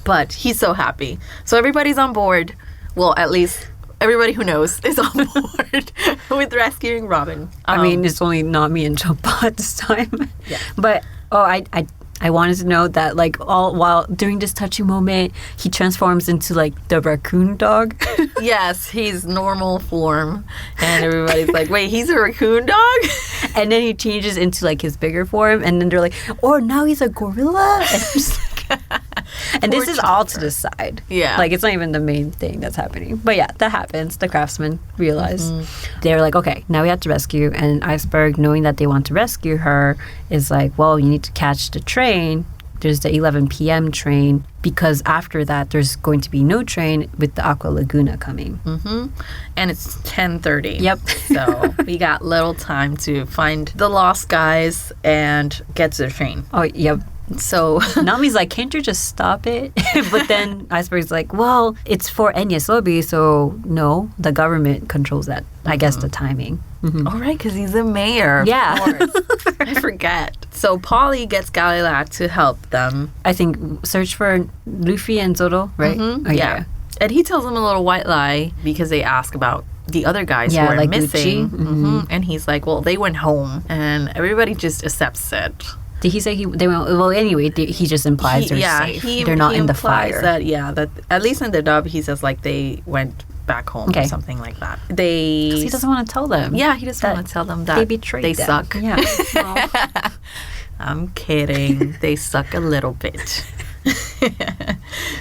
But he's so happy. So everybody's on board. Well, at least everybody who knows is on board with rescuing Robin. I mean, it's only not me and Choppa at this time. Yeah. But, I wanted to know that, like, all while during this touching moment, he transforms into, like, the raccoon dog. Yes, he's normal form. And everybody's like, wait, he's a raccoon dog? And then he changes into, like, his bigger form. And then they're like, oh, now he's a gorilla? And I'm just like, And Poor this is all to Chopper. the side. Yeah. Like, it's not even the main thing that's happening. But yeah, that happens. The craftsmen realize. They're like, okay, now we have to rescue. And Iceberg, knowing that they want to rescue her, is like, well, you need to catch the train. There's the 11 p.m. train, because after that, there's going to be no train with the Aqua Laguna coming. And it's 10:30. Yep. So we got little time to find the lost guys and get to the train. Oh, yep. So Nami's like, can't you just stop it? But then Iceberg's like, well, it's for Enies Lobby, so no, the government controls that. I guess the timing. all right, because he's the mayor. Of Yeah. course. I forget. So Polly gets Galilak to help them. I think search for Luffy and Zoro, right? Oh, Yeah. And he tells them a little white lie because they ask about the other guys Yeah, who are like missing. Gucci. And he's like, well, they went home. And everybody just accepts it. Did he say they went? Well, anyway, he just implies they're safe. They're not in the implies fire. that at least in the dub, he says like they went back home or Okay. something like that. They He doesn't want to tell them. Yeah, he doesn't that want to tell them that they betrayed they them. suck. Yeah. Aw. I'm kidding. They suck a little bit.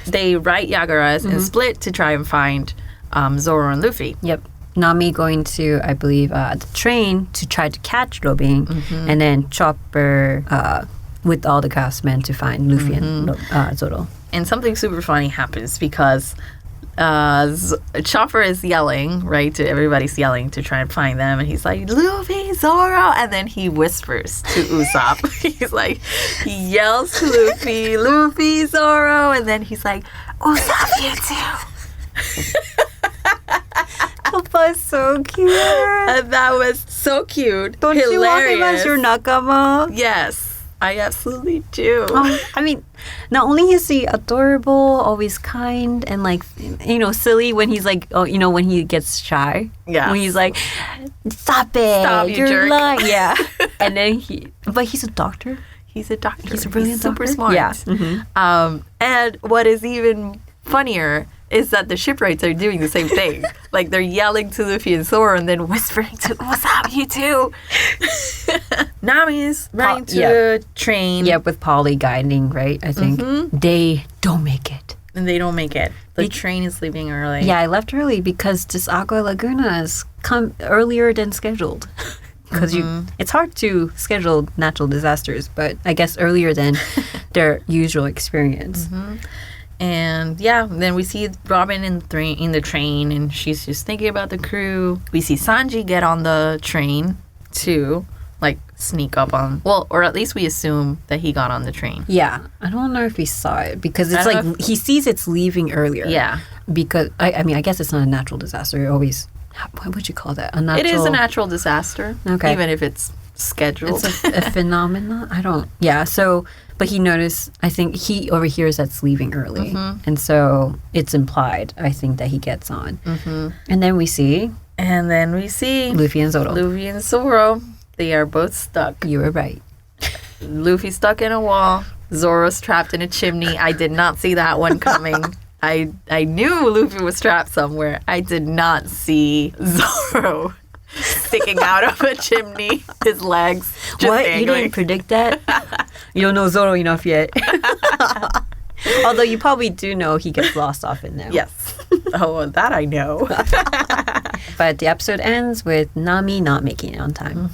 They write Yagura's and split to try and find Zoro and Luffy. Yep. Nami going to, I believe, the train to try to catch Robin, and then Chopper with all the craftsmen to find Luffy and Zoro. And something super funny happens because Chopper is yelling, right? Everybody's yelling to try and find them. And he's like, Luffy, Zoro. And then he whispers to Usopp. He's like, he yells to Luffy, Luffy, Zoro. And then he's like, Usopp, you too. That was so cute. And that was so cute. Don't hilarious. you want him as your nakama? Yes, I absolutely do. I mean, not only is he adorable, always kind, and like, silly when he's like, when he gets shy. Yeah. When he's like, stop it. Stop, you you're jerk." lying. Yeah. And then but he's a doctor. He's a doctor. He's a brilliant super doctor. smart. Yeah. And what is even funnier is that the shipwrights are doing the same thing. Like they're yelling to Luffy and Zoro and then whispering to Usopp, you too. Nami's running to the train. Yeah, with Polly guiding, right? I think they don't make it. And they don't make it. The train is leaving early. Yeah, I left early because this Aqua Laguna has come earlier than scheduled. Because it's hard to schedule natural disasters, but I guess earlier than their usual experience. And yeah, then we see Robin in the train, and she's just thinking about the crew. We see Sanji get on the train too, like sneak up on. Well, or at least we assume that he got on the train. Yeah, I don't know if he saw it because it's I don't know like he sees it's leaving earlier. Yeah, Because I mean, I guess it's not a natural disaster. It always, what would you call that? A natural. it is a natural disaster. Okay. Even if it's scheduled. It's a phenomenon. I don't. Yeah. So, but he noticed. I think he overhears that's leaving early, and so it's implied. I think that he gets on, and then we see And then we see Luffy and Zoro. Luffy and Zoro. They are both stuck. You were right. Luffy stuck in a wall. Zoro's trapped in a chimney. I did not see that one coming. I knew Luffy was trapped somewhere. I did not see Zoro sticking out of a chimney. His legs just What? You dangling. didn't predict that? You don't know Zoro enough yet. Although you probably do know he gets lost off in there. Yes. Oh, that I know. But the episode ends with Nami not making it on time.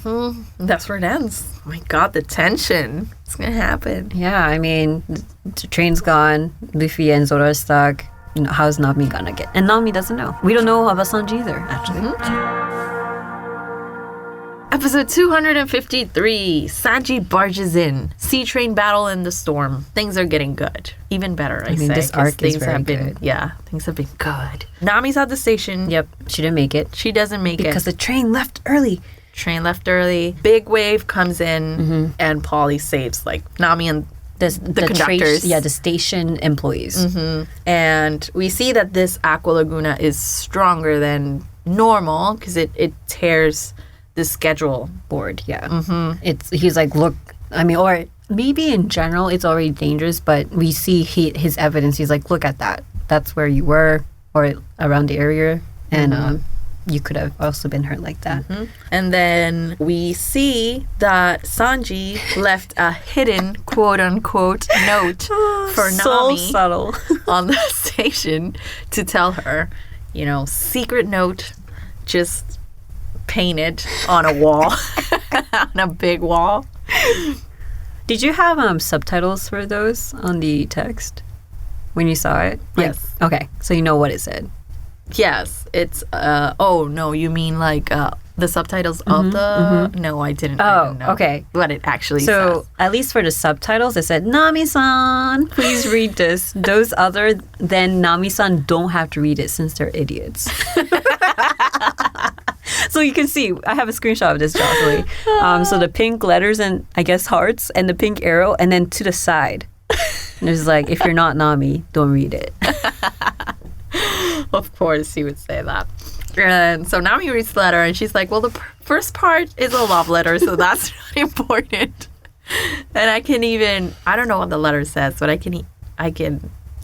That's where it ends. Oh my God, the tension. It's going to happen. Yeah, I mean, the train's gone. Luffy and Zoro are stuck. How's Nami gonna get? And Nami doesn't know. We don't know about Sanji either, actually. Episode 253. Sanji barges in. Sea train battle in the storm. Things are getting good. Even better, I say. this 'cause arc is things very have been, good. Yeah, things have been good. Nami's at the station. Yep, she didn't make it. She doesn't make Because it. the train left early. Train left early. Big wave comes in, and Polly saves like Nami and The conductors. the station employees. And we see that this Aqua Laguna is stronger than normal because it tears the schedule. Board, yeah. He's like, look, I mean, or maybe in general it's already dangerous, but we see his evidence. He's like, look at that. That's where you were, or around the area, and you could have also been hurt like that. And then we see that Sanji left a hidden quote unquote note for So Nami subtle. on the station to tell her, secret note, just painted on a wall, on a big wall. Did you have subtitles for those on the text when you saw it? Yes. Okay, so you know what it said. Yes, it's oh no, you mean like the subtitles of the No, I didn't. I Oh, didn't know okay. what it actually So says. at least for the subtitles, it said, Nami-san, please read this. Those other than Nami-san don't have to read it since they're idiots. So you can see, I have a screenshot of this, Jocelyn. So the pink letters and I guess hearts and the pink arrow, and then to the side, there's like, if you're not Nami, don't read it. Of course, he would say that. And so Nami reads the letter, and she's like, "Well, the first part is a love letter, so that's not important." And I don't know what the letter says, but I can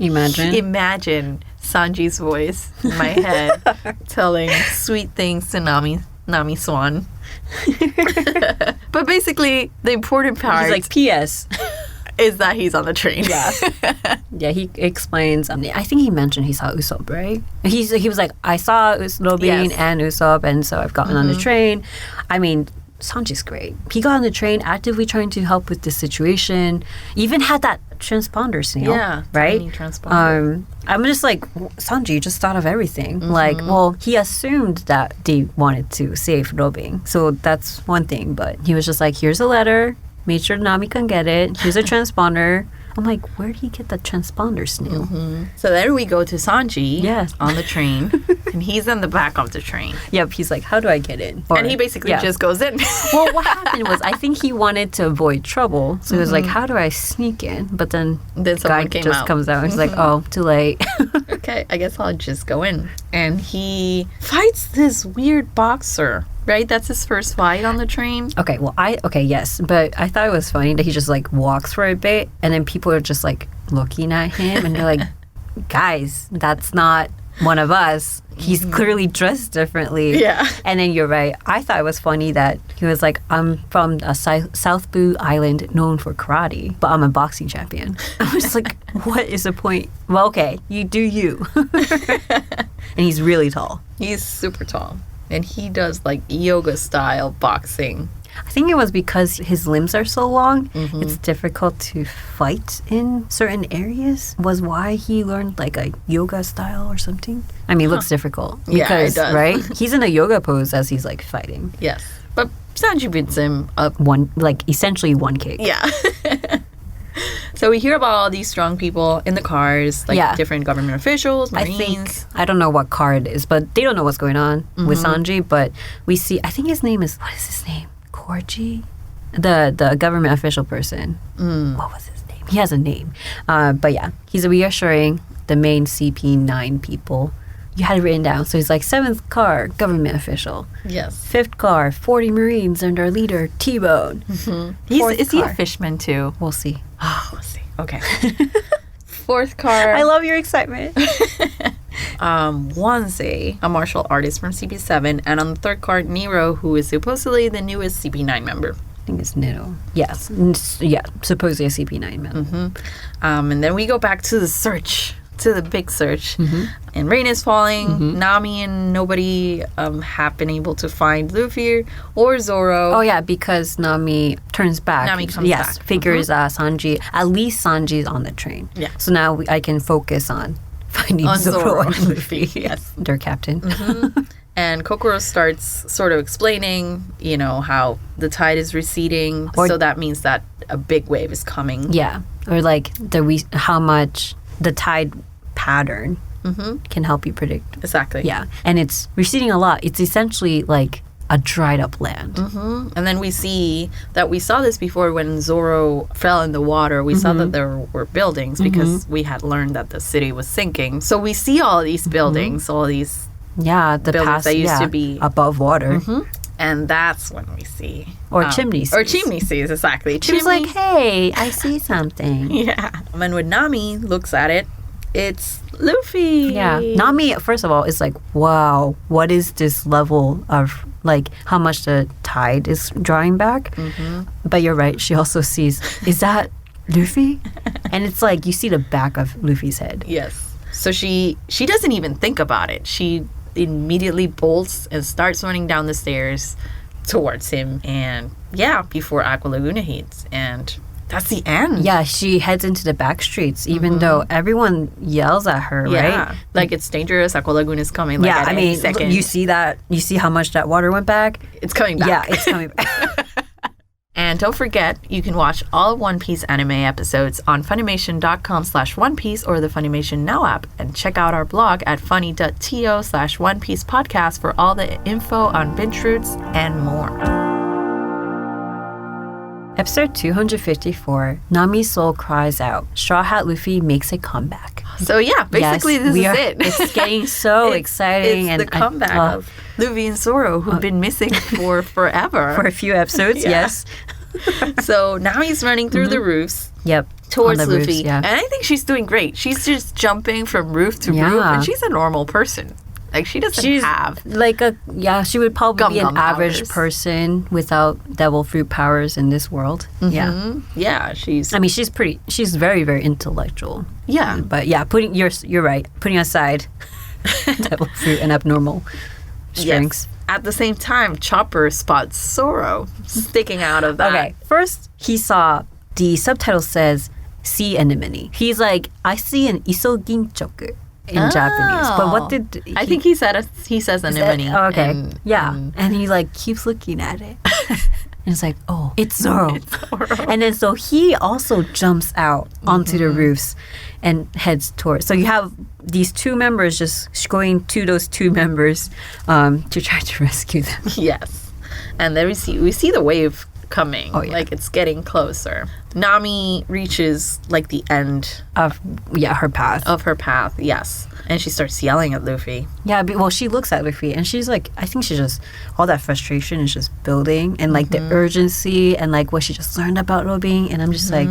Imagine. Sanji's voice in my head telling sweet things to Nami Swan. But basically, the important part He's like, P.S. is that he's on the train. Yeah, he explains. I think he mentioned he saw Usopp, right? He was like, I saw Robin Yes. and Usopp, and so I've gotten on the train. I mean, Sanji's great. He got on the train, actively trying to help with the situation. Even had that transponder snail, Yeah, right? tiny transponder. I'm just like, Sanji just thought of everything. Like, well, he assumed that they wanted to save Robin, so that's one thing. But he was just like, here's a letter. Made sure Nami can get it. Here's a transponder. I'm like, where did he get the transponder snail? So then we go to Sanji Yes. on the train, and he's in the back of the train. Yep, he's like, how do I get in? And he basically just goes in. Well, what happened was, I think he wanted to avoid trouble. So he was like, how do I sneak in? But then Then someone guy came just out. comes out. He's like, oh, too late. Okay, I guess I'll just go in. And he fights this weird boxer, right? That's his first fight on the train. Okay, yes. But I thought it was funny that he just like walks for a bit and then people are just like looking at him and they're like, guys, that's not one of us. He's clearly dressed differently. Yeah. And then you're right. I thought it was funny that he was like, I'm from a South Boo Island known for karate, but I'm a boxing champion. I was like, what is the point? Well, okay, you do you. And he's really tall. He's super tall. And he does like yoga style boxing. I think it was because his limbs are so long, it's difficult to fight in certain areas, was why he learned like a yoga style or something. I mean, it looks difficult. Yeah, it Because, does. right? He's in a yoga pose as he's like fighting. Yes. But Sanji beats him up. Essentially one kick. Yeah. So we hear about all these strong people in the cars, like Yeah. different government officials, I Marines. think, I don't know what car it is, but they don't know what's going on with Sanji, but we see, I think his name is, what is his name? Korji? The government official person. What was his name? He has a name. But yeah, he's reassuring the main CP9 people. You had it written down. So he's like, 7th car, government official. Yes. 5th car, 40 Marines and our leader, T-Bone. Is he a car. fishman too? We'll see. Oh, let's see. Okay. 4th car. I love your excitement. Wanze, a martial artist from CP7, and on the 3rd card, Nero, who is supposedly the newest CP9 member. I think it's Nito. Yes. Yeah, supposedly a CP9 man. And then we go back to the search, to the big search. And rain is falling. Nami and nobody have been able to find Luffy or Zoro. Oh yeah, because Nami turns back. Nami comes yes, back. figures Sanji. At least Sanji's on the train. Yeah. So now I can focus on finding On Zoro, Zoro and and Luffy. Luffy, yes. Their captain. And Kokoro starts sort of explaining, how the tide is receding. So that means that a big wave is coming. Yeah, or like how much the tide pattern can help you predict. Exactly. Yeah, and it's receding a lot. It's essentially like a dried up land. And then we see that we saw this before when Zoro fell in the water. We saw that there were buildings because we had learned that the city was sinking. So we see all these buildings, all these, Yeah, the buildings past that used to be- above water. and that's when we see. Or chimney Or seas. chimney seas, exactly. She was like, "Hey, I see something." yeah. And when Nami looks at it, it's Luffy. Yeah. Nami, first of all, is like, wow, what is this level of like how much the tide is drawing back? But you're right. She also sees, is that Luffy? And it's like you see the back of Luffy's head. Yes. So she doesn't even think about it. She immediately bolts and starts running down the stairs towards him. And yeah, before Aqua Laguna hits. And that's the end. Yeah, she heads into the back streets, even though everyone yells at her, Yeah. right? Like, it's dangerous. Aqua Laguna is coming. Like, Yeah, at I any mean, second. you see that? You see how much that water went back? It's coming back. Yeah, it's coming back. And don't forget, you can watch all One Piece anime episodes on Funimation.com/One Piece or the Funimation Now app. And check out our blog at funny.to/One Piece podcast for all the info on binge routes and more. Episode 254, Nami's soul cries out. Straw Hat Luffy makes a comeback. So yeah, basically Yes, this we is are- it. It's getting so exciting. It's the comeback of Luffy and Zoro, who've been missing for forever. for a few episodes, Yeah. yes. So now he's running through the roofs Yep. towards on the Luffy. roofs, yeah. And I think she's doing great. She's just jumping from roof to roof, Yeah. and she's a normal person. Like, she doesn't She's have... like she would probably be Gum an average powers. person without devil fruit powers in this world. Yeah. Mhm. Yeah, she's... I mean, she's very, very intellectual. yeah. But yeah, you're right. Putting aside devil fruit and abnormal strengths. Yes. At the same time, Chopper spots Zoro sticking out of that. Okay, first he saw the subtitle says sea anemone. He's like, I see an isoginchoku in Japanese. But what did I think he says anemone. Oh, okay. and- yeah. and- And he like keeps looking at it. And it's like, oh, it's Zoro. And then so he also jumps out onto the roofs and heads towards. So you have these two members just going to those two members to try to rescue them. Yes. And then we see the wave coming. Oh, yeah. Like, it's getting closer. Nami reaches like the end Of her path. of her path. Yes. And she starts yelling at Luffy. Yeah, well, she looks at Luffy and she's like, I think she just, all that frustration is just building and like the urgency and like what she just learned about Robin. And I'm just like,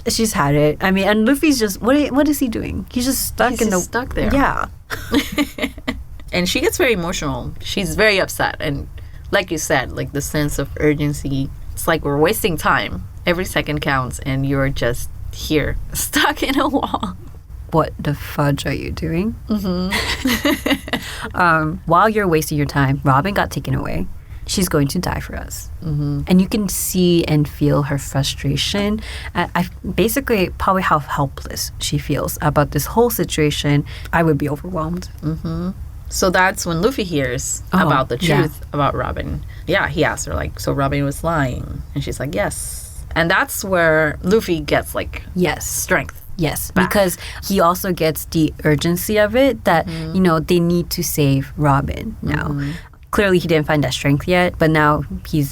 she's had it. I mean, and Luffy's just, what is he doing? He's just stuck He's in just stuck there. Yeah. And she gets very emotional. She's very upset. And like you said, like the sense of urgency, it's like we're wasting time. Every second counts and you're just here, stuck in a wall. What the fudge are you doing? While you're wasting your time, Robin got taken away. She's going to die for us. And you can see and feel her frustration. I basically probably how helpless she feels about this whole situation. I would be overwhelmed. So that's when Luffy hears about the yeah. truth about Robin. Yeah, he asks her, like, so Robin was lying? And she's like, yes. And that's where Luffy gets, like, Yes. strength. Yes, back. because he also gets the urgency of it that, you know, they need to save Robin now. Clearly he didn't find that strength yet, but now he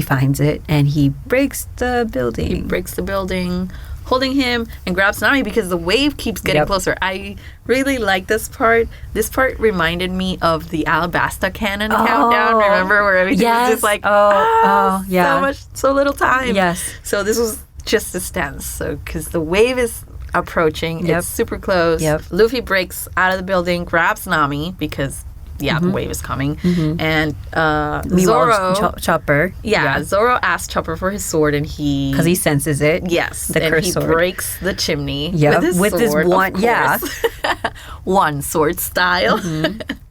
finds it and he breaks the building. He breaks the building, holding him, and grabs Nami because the wave keeps getting Yep. closer. I really like this part. This part reminded me of the Alabasta Cannon countdown. Remember, where everything was just like, yeah. so little time. Yes. So this was just as tense. So because the wave is approaching, Yep. it's super close. Yep. Luffy breaks out of the building, grabs Nami because the wave is coming, and Meanwhile, Zoro. Chopper. Zoro asks Chopper for his sword, and Because he senses it. Yes, The and cursed he sword. breaks the chimney Yep, with his sword, one, of yeah. course. One sword style.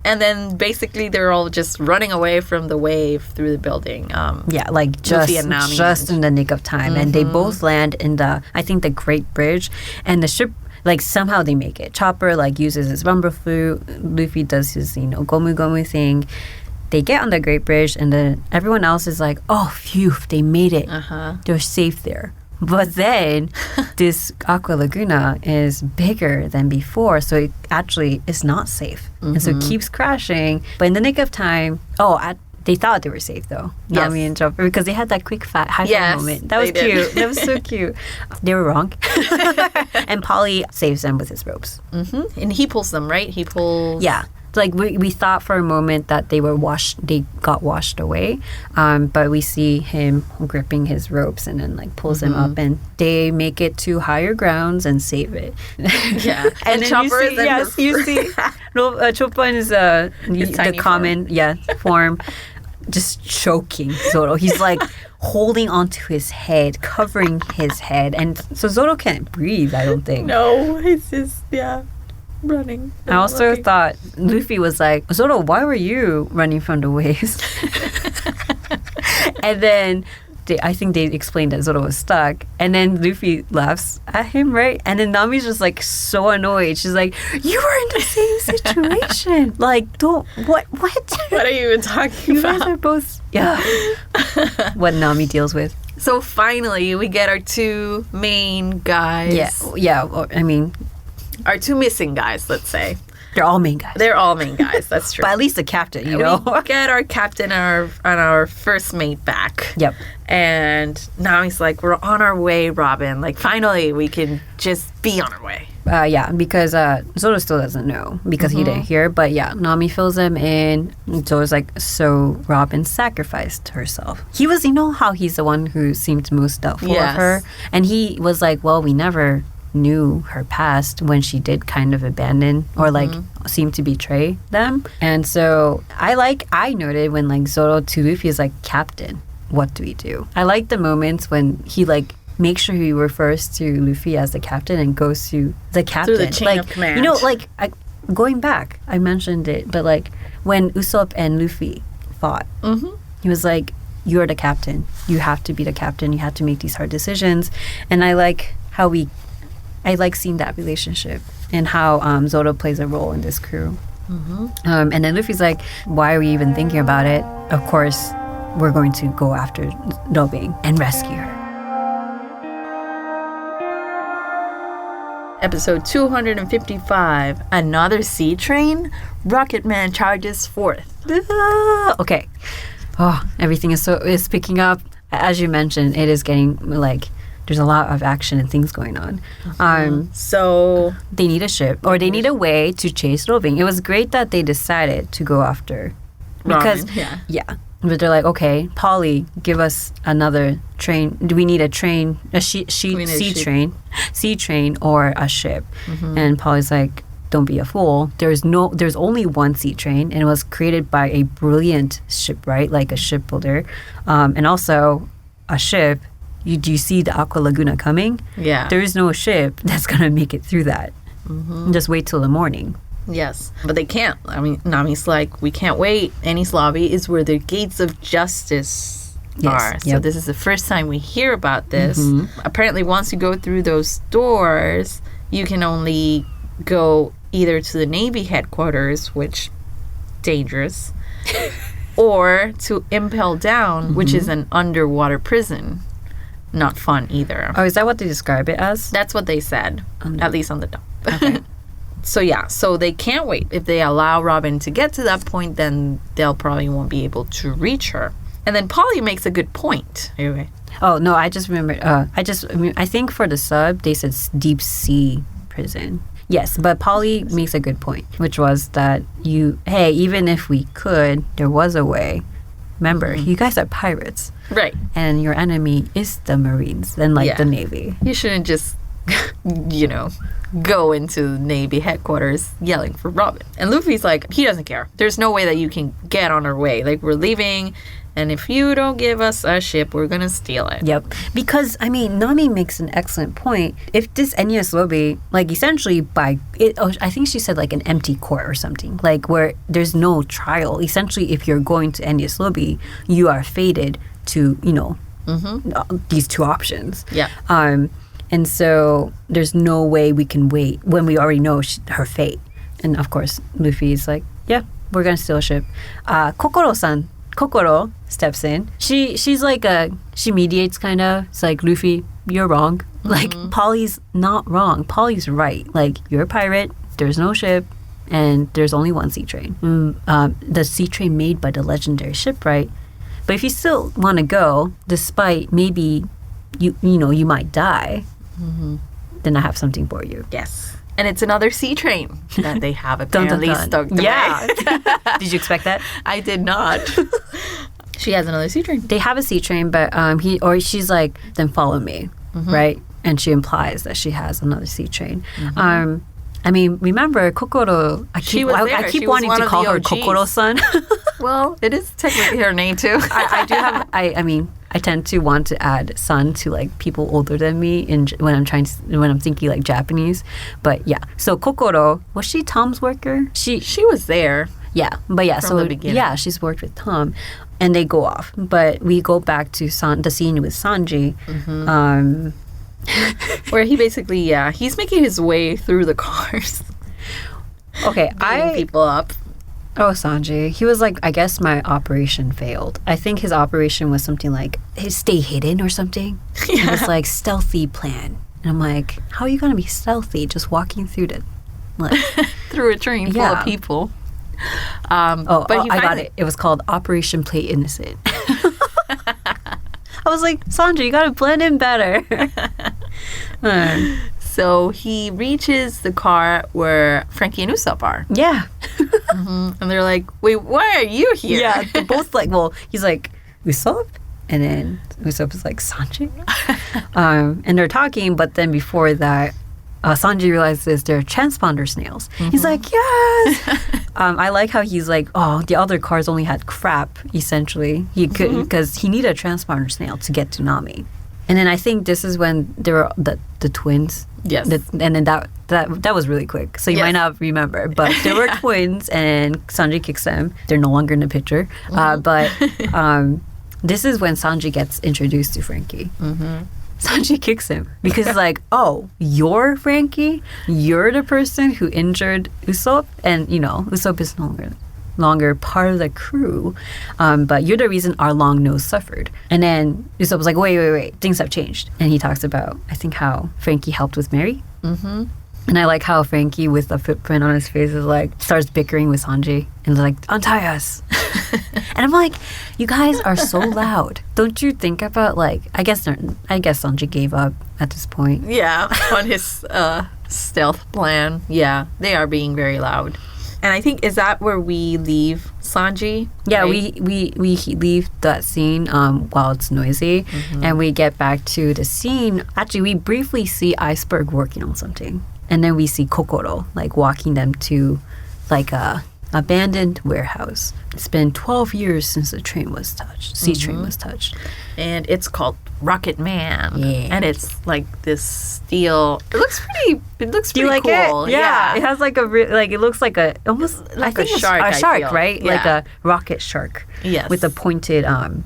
And then basically they're all just running away from the wave through the building. Yeah, like Luffy and Nami. just in the nick of time. And they both land in I think the Great Bridge. And the ship, like somehow they make it. Chopper like uses his rumble flute. Luffy does his, gomu gomu thing. They get on the Great Bridge and then everyone else is like, oh, phew, they made it. They're safe there. But then this Aqua Laguna is bigger than before, so it actually is not safe. And so it keeps crashing. But in the nick of time, they thought they were safe though. Yes. Nami and Chopper, because they had that quick high five Yes, moment. That was they did. cute. That was so cute. They were wrong. And Polly saves them with his ropes. And he pulls them, right? He pulls... Yeah. Like we thought for a moment that they got washed away, but we see him gripping his ropes and then like pulls them up, and they make it to higher grounds and save it. Yeah, and then Chopper is in you see Chopper is the tiny common form, just choking Zoro. He's like holding onto his head, covering his head, and so Zoro can't breathe, I don't think. No, he's just running. I also thought Luffy was like, Zoro, why were you running from the waves? And then I think they explained that Zoro was stuck, and then Luffy laughs at him, right? And then Nami's just like so annoyed. She's like, you were in the same situation. Like, what What are you even talking you about? guys are both what Nami deals with. So finally, we get our two main guys. I mean, Our two missing guys, let's say. they're all main guys, They're all main guys, that's true. but at least the captain, you know. We get our captain and our first mate back. Yep. And now he's like, we're on our way, Robin. Like, finally, we can just be on our way. Because Zoro still doesn't know because he didn't hear. But Nami fills him in. Zoro's like, so Robin sacrificed herself. He was, you know how he's the one who seemed most doubtful of her? And he was like, well, we never knew her past when she did kind of abandon or like seem to betray them. And so I noted when like Zoro to Luffy is like, Captain, what do we do? I like the moments when he like makes sure he refers to Luffy as the captain and goes to the captain. Through the chain of command. You know, like going back, I mentioned it, but like when Usopp and Luffy fought, he was like, you're the captain. You have to be the captain. You have to make these hard decisions. And I like how I like seeing that relationship and how Zoro plays a role in this crew. And then Luffy's like, why are we even thinking about it? Of course, we're going to go after Robin and rescue her. Episode 255, Another Sea Train? Rocketman charges forth. Okay. Oh, everything is picking up. As you mentioned, it is getting like there's a lot of action and things going on. So they need a ship or they need a way to chase Robin. It was great that they decided to go after because Robin, but they're like, okay, Polly, give us another train. Do we need a train, sea train or a ship? And Polly's like, don't be a fool. There's only one sea train, and it was created by a brilliant shipwright, like a shipbuilder, and also a ship. Do you see the Aqua Laguna coming? Yeah. There is no ship that's gonna make it through that. Just wait till the morning. Yes, but they can't. I mean, Nami's like, we can't wait. Enies Lobby is where the gates of justice are. So this is the first time we hear about this. Apparently, once you go through those doors, you can only go either to the Navy headquarters, which dangerous, or to Impel Down, which is an underwater prison. Not fun either. Oh, is that what they describe it as? That's what they said, at least on the top. Okay. So they can't wait. If they allow Robin to get to that point, then they'll probably won't be able to reach her. And then Polly makes a good point. Anyway. Oh, no, I just remembered. I think for the sub, they said deep sea prison. Yes, but Polly makes a good point, which was that even if we could, there was a way. Remember, you guys are pirates. Right. And your enemy is the Marines, then the Navy. You shouldn't just, go into Navy headquarters yelling for Robin. And Luffy's like, he doesn't care. There's no way that you can get on our way. Like, we're leaving, and if you don't give us a ship, we're gonna steal it. Yep. Because, I mean, Nami makes an excellent point. If this Enies Lobby, like, essentially I think she said, like, an empty court or something, like, where there's no trial. Essentially, if you're going to Enies Lobby, you are fated to, these two options. Yeah. And so there's no way we can wait when we already know her fate. And of course, Luffy's like, yeah, we're going to steal a ship. Kokoro steps in. She's like she mediates kind of. It's like, Luffy, you're wrong. Like, Polly's not wrong. Polly's right. Like, you're a pirate. There's no ship. And there's only one sea train. The sea train made by the legendary shipwright. But if you still want to go, despite maybe you might die, then I have something for you. Yes. And it's another sea train that they have Dun, dun, apparently dun. stoked away. Yeah. Did you expect that? I did not. She has another sea train. They have a sea train, but she's like, then follow me, right? And she implies that she has another sea train. I mean, remember Kokoro? I She keep was there. I keep She was wanting one to of call the her OGs. Kokoro-san. Well, it is technically her name too. I do have. I mean, I tend to want to add "san" to like people older than me when I'm thinking like Japanese. But yeah, so Kokoro, was she Tom's worker? She was there. Yeah, but yeah, From so the beginning. yeah, she's worked with Tom, and they go off. But we go back to the scene with Sanji. Where he basically, he's making his way through the cars, Okay, beating people up. Sanji, he was like, I guess my operation failed. I think his operation was something like stay hidden or something. It was like stealthy plan, and I'm like, how are you gonna be stealthy just walking through the like? Through a train full Yeah. of people. But I got finally- it. It was called Operation Play Innocent. I was like, Sanji, you gotta blend in better. So he reaches the car where Frankie and Usopp are. Yeah. And they're like, wait, why are you here? Yeah, they're both like, well, he's like, Usopp? And then Usopp is like, Sanji? And they're talking, but then before that, Sanji realizes they're transponder snails. He's like, yes! I like how he's like, oh, the other cars only had crap, essentially. He could, because he needed a transponder snail to get to Nami. And then I think this is when there were the twins. Yes. And then that was really quick. So you Yes. might not remember. But there were twins, and Sanji kicks them. They're no longer in the picture. But this is when Sanji gets introduced to Frankie. Sanji kicks him because he's like, oh, you're Frankie? You're the person who injured Usopp? And, Usopp is no longer part of the crew, but you're the reason our long nose suffered. And then Usopp was like, wait, things have changed. And he talks about, I think, how Frankie helped with Mary. And I like how Frankie, with the footprint on his face, is like, starts bickering with Sanji and like, untie us. And I'm like, you guys are so loud. Don't you think about like, I guess Sanji gave up at this point. Yeah, on his stealth plan. Yeah, they are being very loud. And I think, is that where we leave Sanji? Yeah, right? we leave that scene while it's noisy, and we get back to the scene. Actually, we briefly see Iceberg working on something, and then we see Kokoro like walking them to like a abandoned warehouse. It's been 12 years since the train was touched. Sea train was touched. And it's called Rocket Man. Yeah. And it's like this steel. It looks pretty Do you like cool. it? Yeah, it has like a it looks like a almost Like I a think it's shark, a I shark, feel. right? Like Yeah. a rocket shark. Yes. With a pointed And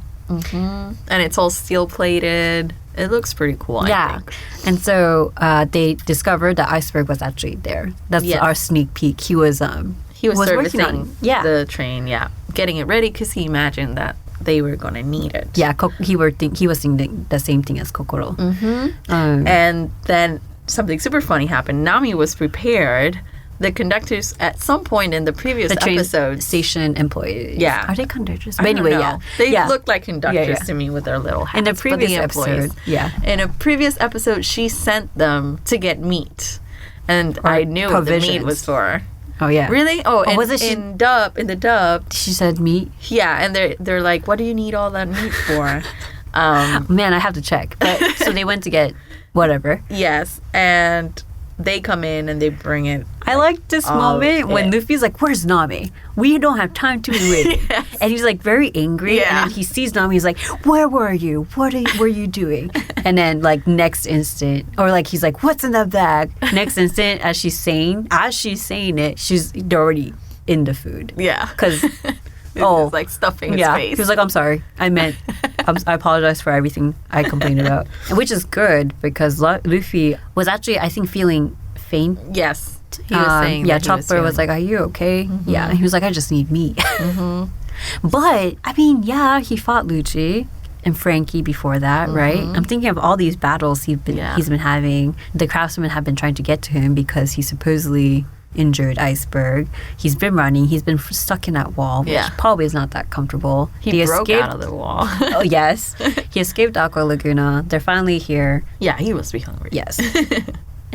it's all steel plated. It looks pretty cool, I think. And so they discovered that Iceberg was actually there. That's Yes. our sneak peek. He was Servicing working on the train, getting it ready because he imagined that they were going to need it. Yeah, he was thinking the same thing as Kokoro. And then something super funny happened. Nami was prepared. The conductors, at some point in the previous The train episodes, station employees. Yeah. Are they conductors? I But don't anyway, know. yeah. They looked like conductors Yeah. to me with their little hats. In the but previous employees. episode, yeah. In a previous episode, she sent them to get meat. And Or I knew what the meat provisions. was for. Oh, yeah. Really? Oh, and was it in the dub, She said meat. yeah, and they're like, what do you need all that meat for? Man, I have to check. But so they went to get whatever. Yes, and they come in and they bring it. I like this all moment when it. Luffy's like, "Where's Nami? We don't have time to wait." Yes. And he's like very angry. Yeah. And then he sees Nami. He's like, "Where were you? What were you doing?" And then like next instant, or like he's like, "What's in that bag?" Next instant, as she's saying it, they're already in the food. Yeah. Because It's like stuffing his yeah, face. he was like, "I'm sorry. I meant, I apologize for everything I complained about," and which is good because Luffy was actually, I think, feeling faint. yes. He was saying yeah, that he was Chopper was feeling- like, "Are you okay?" Yeah, and he was like, "I just need meat." But I mean, yeah, he fought Lucci and Frankie before that, right? I'm thinking of all these battles he's been having. The craftsmen have been trying to get to him because he supposedly injured Iceberg. He's been running. He's been stuck in that wall, which Yeah. probably is not that comfortable. he broke out of the wall. Oh yes, he escaped Aqua Laguna. They're finally here. Yeah, he must be hungry. Yes.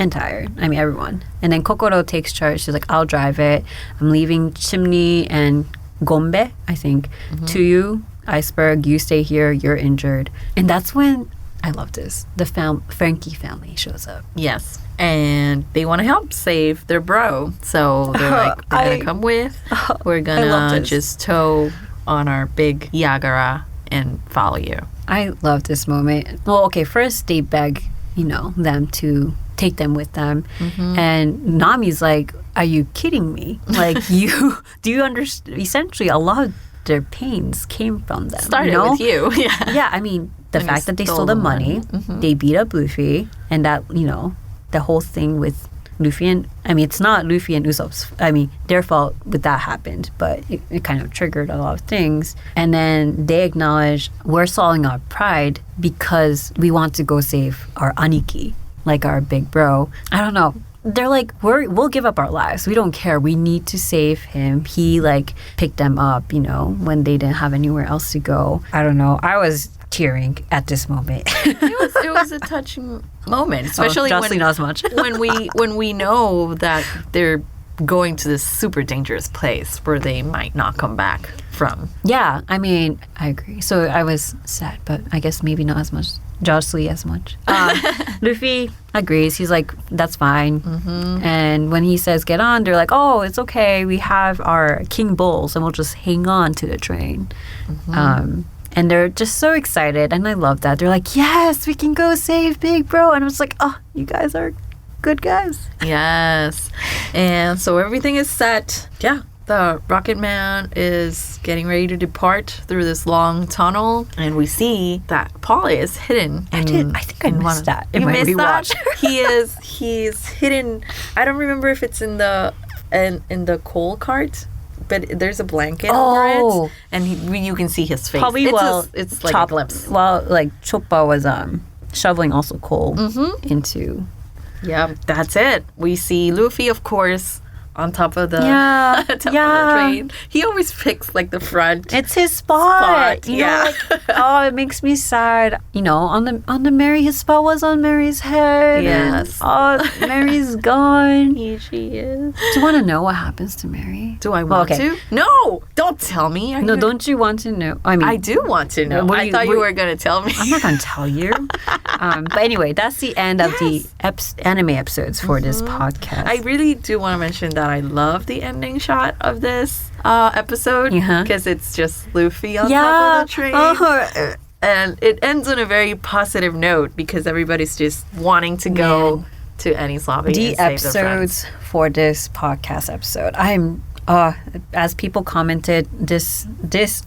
and tired. I mean, everyone. And then Kokoro takes charge. She's like, I'll drive it. I'm leaving Chimney and Gombe, I think, to you. Iceberg, you stay here. You're injured. And that's when, I love this, the Frankie family shows up. Yes. And they want to help save their bro. So they're like, we're going to come with. We're going to just tow on our big Yagara and follow you. I love this moment. Well, okay, first they beg, them to take them with them. And Nami's like, are you kidding me? Like, do you understand? Essentially, a lot of their pains came from them. Started with you. Yeah. Yeah, I mean, the fact that they stole the money, they beat up Luffy, and that, the whole thing with Luffy and, I mean, it's not Luffy and Usopp's, I mean, their fault that that happened, but it kind of triggered a lot of things. And then they acknowledge we're swallowing our pride because we want to go save our Aniki, like our big bro. I don't know. They're like, we'll give up our lives. We don't care. We need to save him. He, like, picked them up, when they didn't have anywhere else to go. I don't know. I was tearing at this moment. It was a touching moment, especially not as much. when we know that they're going to this super dangerous place where they might not come back from. Yeah, I mean, I agree. So I was sad, but I guess maybe not as much. Josh Lee as much. Luffy agrees. He's like, that's fine. And when he says get on, they're like, oh, it's okay. We have our King Bulls and we'll just hang on to the train. And they're just so excited. And I love that. They're like, yes, we can go save Big Bro. And I was like, oh, you guys are good guys. Yes. And so everything is set. Yeah. The Rocket Man is getting ready to depart through this long tunnel, and we see that Paula is hidden. I think I missed that. You missed that? He's hidden. I don't remember if it's in the coal cart, but there's a blanket over it, and you can see his face. Probably it's like a glimpse. Well, like Choppa was shoveling also coal into. Yeah, that's it. We see Luffy, of course, on top of the of the train. He always picks like the front. It's his spot. You know, like, oh, it makes me sad. On the Mary, his spot was on Mary's head. Yes. And, Mary's gone. She is. Do you want to know what happens to Mary? Do I want to? No, don't tell me. Don't you want to know? I mean, I do want to know. I thought you were going to tell me. I'm not going to tell you. But anyway, that's the end of the anime episodes for this podcast. I really do want to mention that I love the ending shot of this episode because it's just Luffy on top of the train. And it ends on a very positive note because everybody's just wanting to go to Enies Lobby the and save episodes for this podcast episode. I'm as people commented, this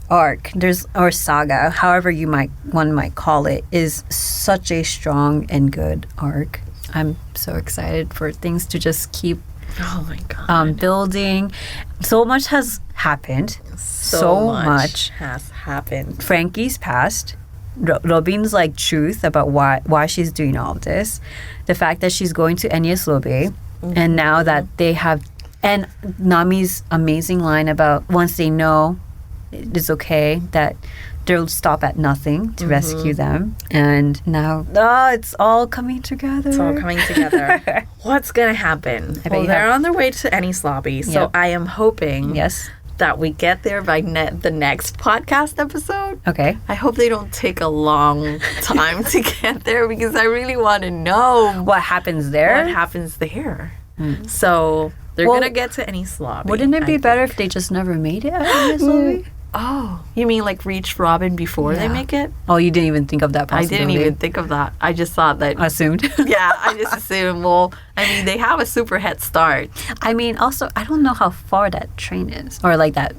arc, or saga, however one might call it, is such a strong and good arc. I'm so excited for things to just keep building. So much has happened. So much has happened. Frankie's past. Robin's like truth about why she's doing all of this. The fact that she's going to Enies Lobby, and now that they have, and Nami's amazing line about once they know it's okay that they'll stop at nothing to rescue them. And now, it's all coming together. It's all coming together. What's going to happen? Well, they're on their way to Enies Lobby, so I am hoping that we get there by the next podcast episode. Okay. I hope they don't take a long time to get there because I really want to know what happens there. So they're going to get to Enies Lobby. Wouldn't it be better if they just never made it at Enies Lobby? Oh, you mean like reach Robin before they make it? Oh, you didn't even think of that possibility? I didn't even think of that. I just thought that... Assumed? I just assumed. Well, I mean, they have a super head start. I mean, also, I don't know how far that train is. Or like that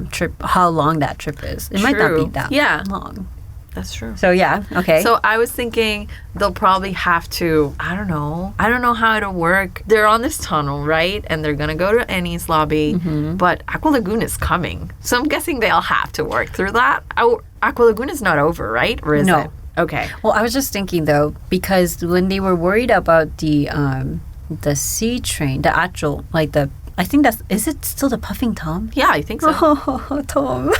trip, how long that trip is. It might not be that long. That's true. So, okay. So, I was thinking they'll probably have to, I don't know how it'll work. They're on this tunnel, right? And they're going to go to Enies Lobby, but Aqua Lagoon is coming. So, I'm guessing they'll have to work through that. Aqua Lagoon is not over, right? Or is it? Okay. Well, I was just thinking, though, because when they were worried about the sea train, the actual, like I think is it still the Puffing Tom? Yeah, I think so. Oh, Tom.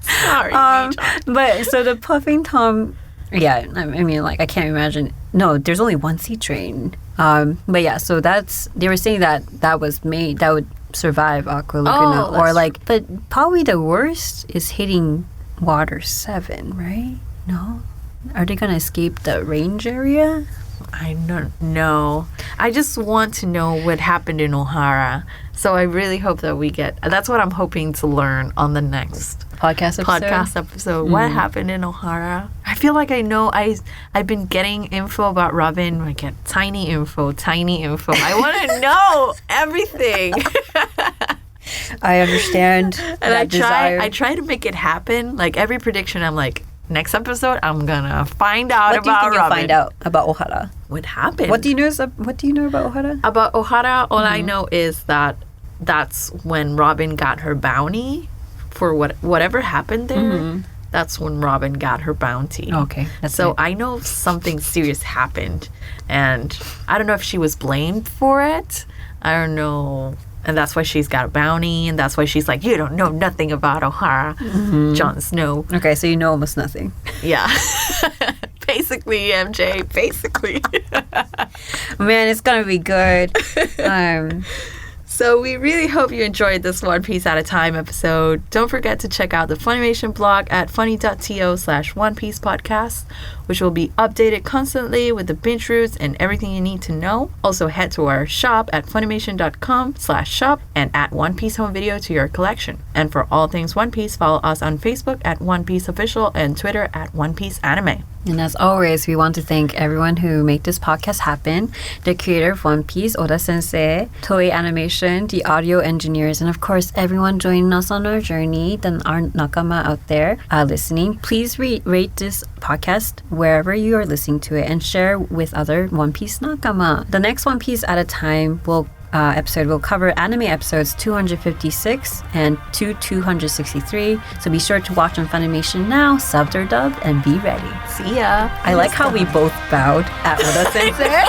Sorry. But so the Puffing Tom, I mean, like, I can't imagine No, there's only one sea train. But yeah, so they were saying that was made, that would survive Aqua Laguna. Or like, but probably the worst is hitting Water 7, right? No? Are they going to escape the range area? I don't know. I just want to know what happened in Ohara. So I really hope that we get... That's what I'm hoping to learn on the next Podcast episode. What happened in Ohara? I feel like I know. I've been getting info about Robin. I get tiny info. I want to know everything. I understand. And I try to make it happen. Like every prediction, I'm like, next episode, I'm gonna find out about Robin. What do you think you'll find out about Ohara? What happened? What do you know about Ohara? About Ohara, all I know is that that's when Robin got her bounty for whatever happened there. That's when Robin got her bounty. Okay. So I know something serious happened, and I don't know if she was blamed for it. I don't know. And that's why she's got a bounty, and that's why she's like, you don't know nothing about Ohara, Jon Snow. Okay, so you know almost nothing. Yeah. Basically, MJ. Basically. Man, it's going to be good. So we really hope you enjoyed this One Piece at a Time episode. Don't forget to check out the Funimation blog at funny.to/One Piece podcast, which will be updated constantly with the binge routes and everything you need to know. Also head to our shop at funimation.com/shop and add One Piece Home Video to your collection. And for all things One Piece, follow us on Facebook at One Piece Official and Twitter at One Piece Anime. And as always, we want to thank everyone who made this podcast happen. The creator of One Piece, Oda Sensei, Toei Animation, the audio engineers, and of course, everyone joining us on our journey, then our nakama out there listening. Please rate this podcast wherever you are listening to it and share with other One Piece nakama. The next One Piece at a Time episode will cover anime episodes 256 and 263. So be sure to watch on Funimation now, subbed or dubbed, and be ready. See ya. I like how we both bowed at Oda Sensei.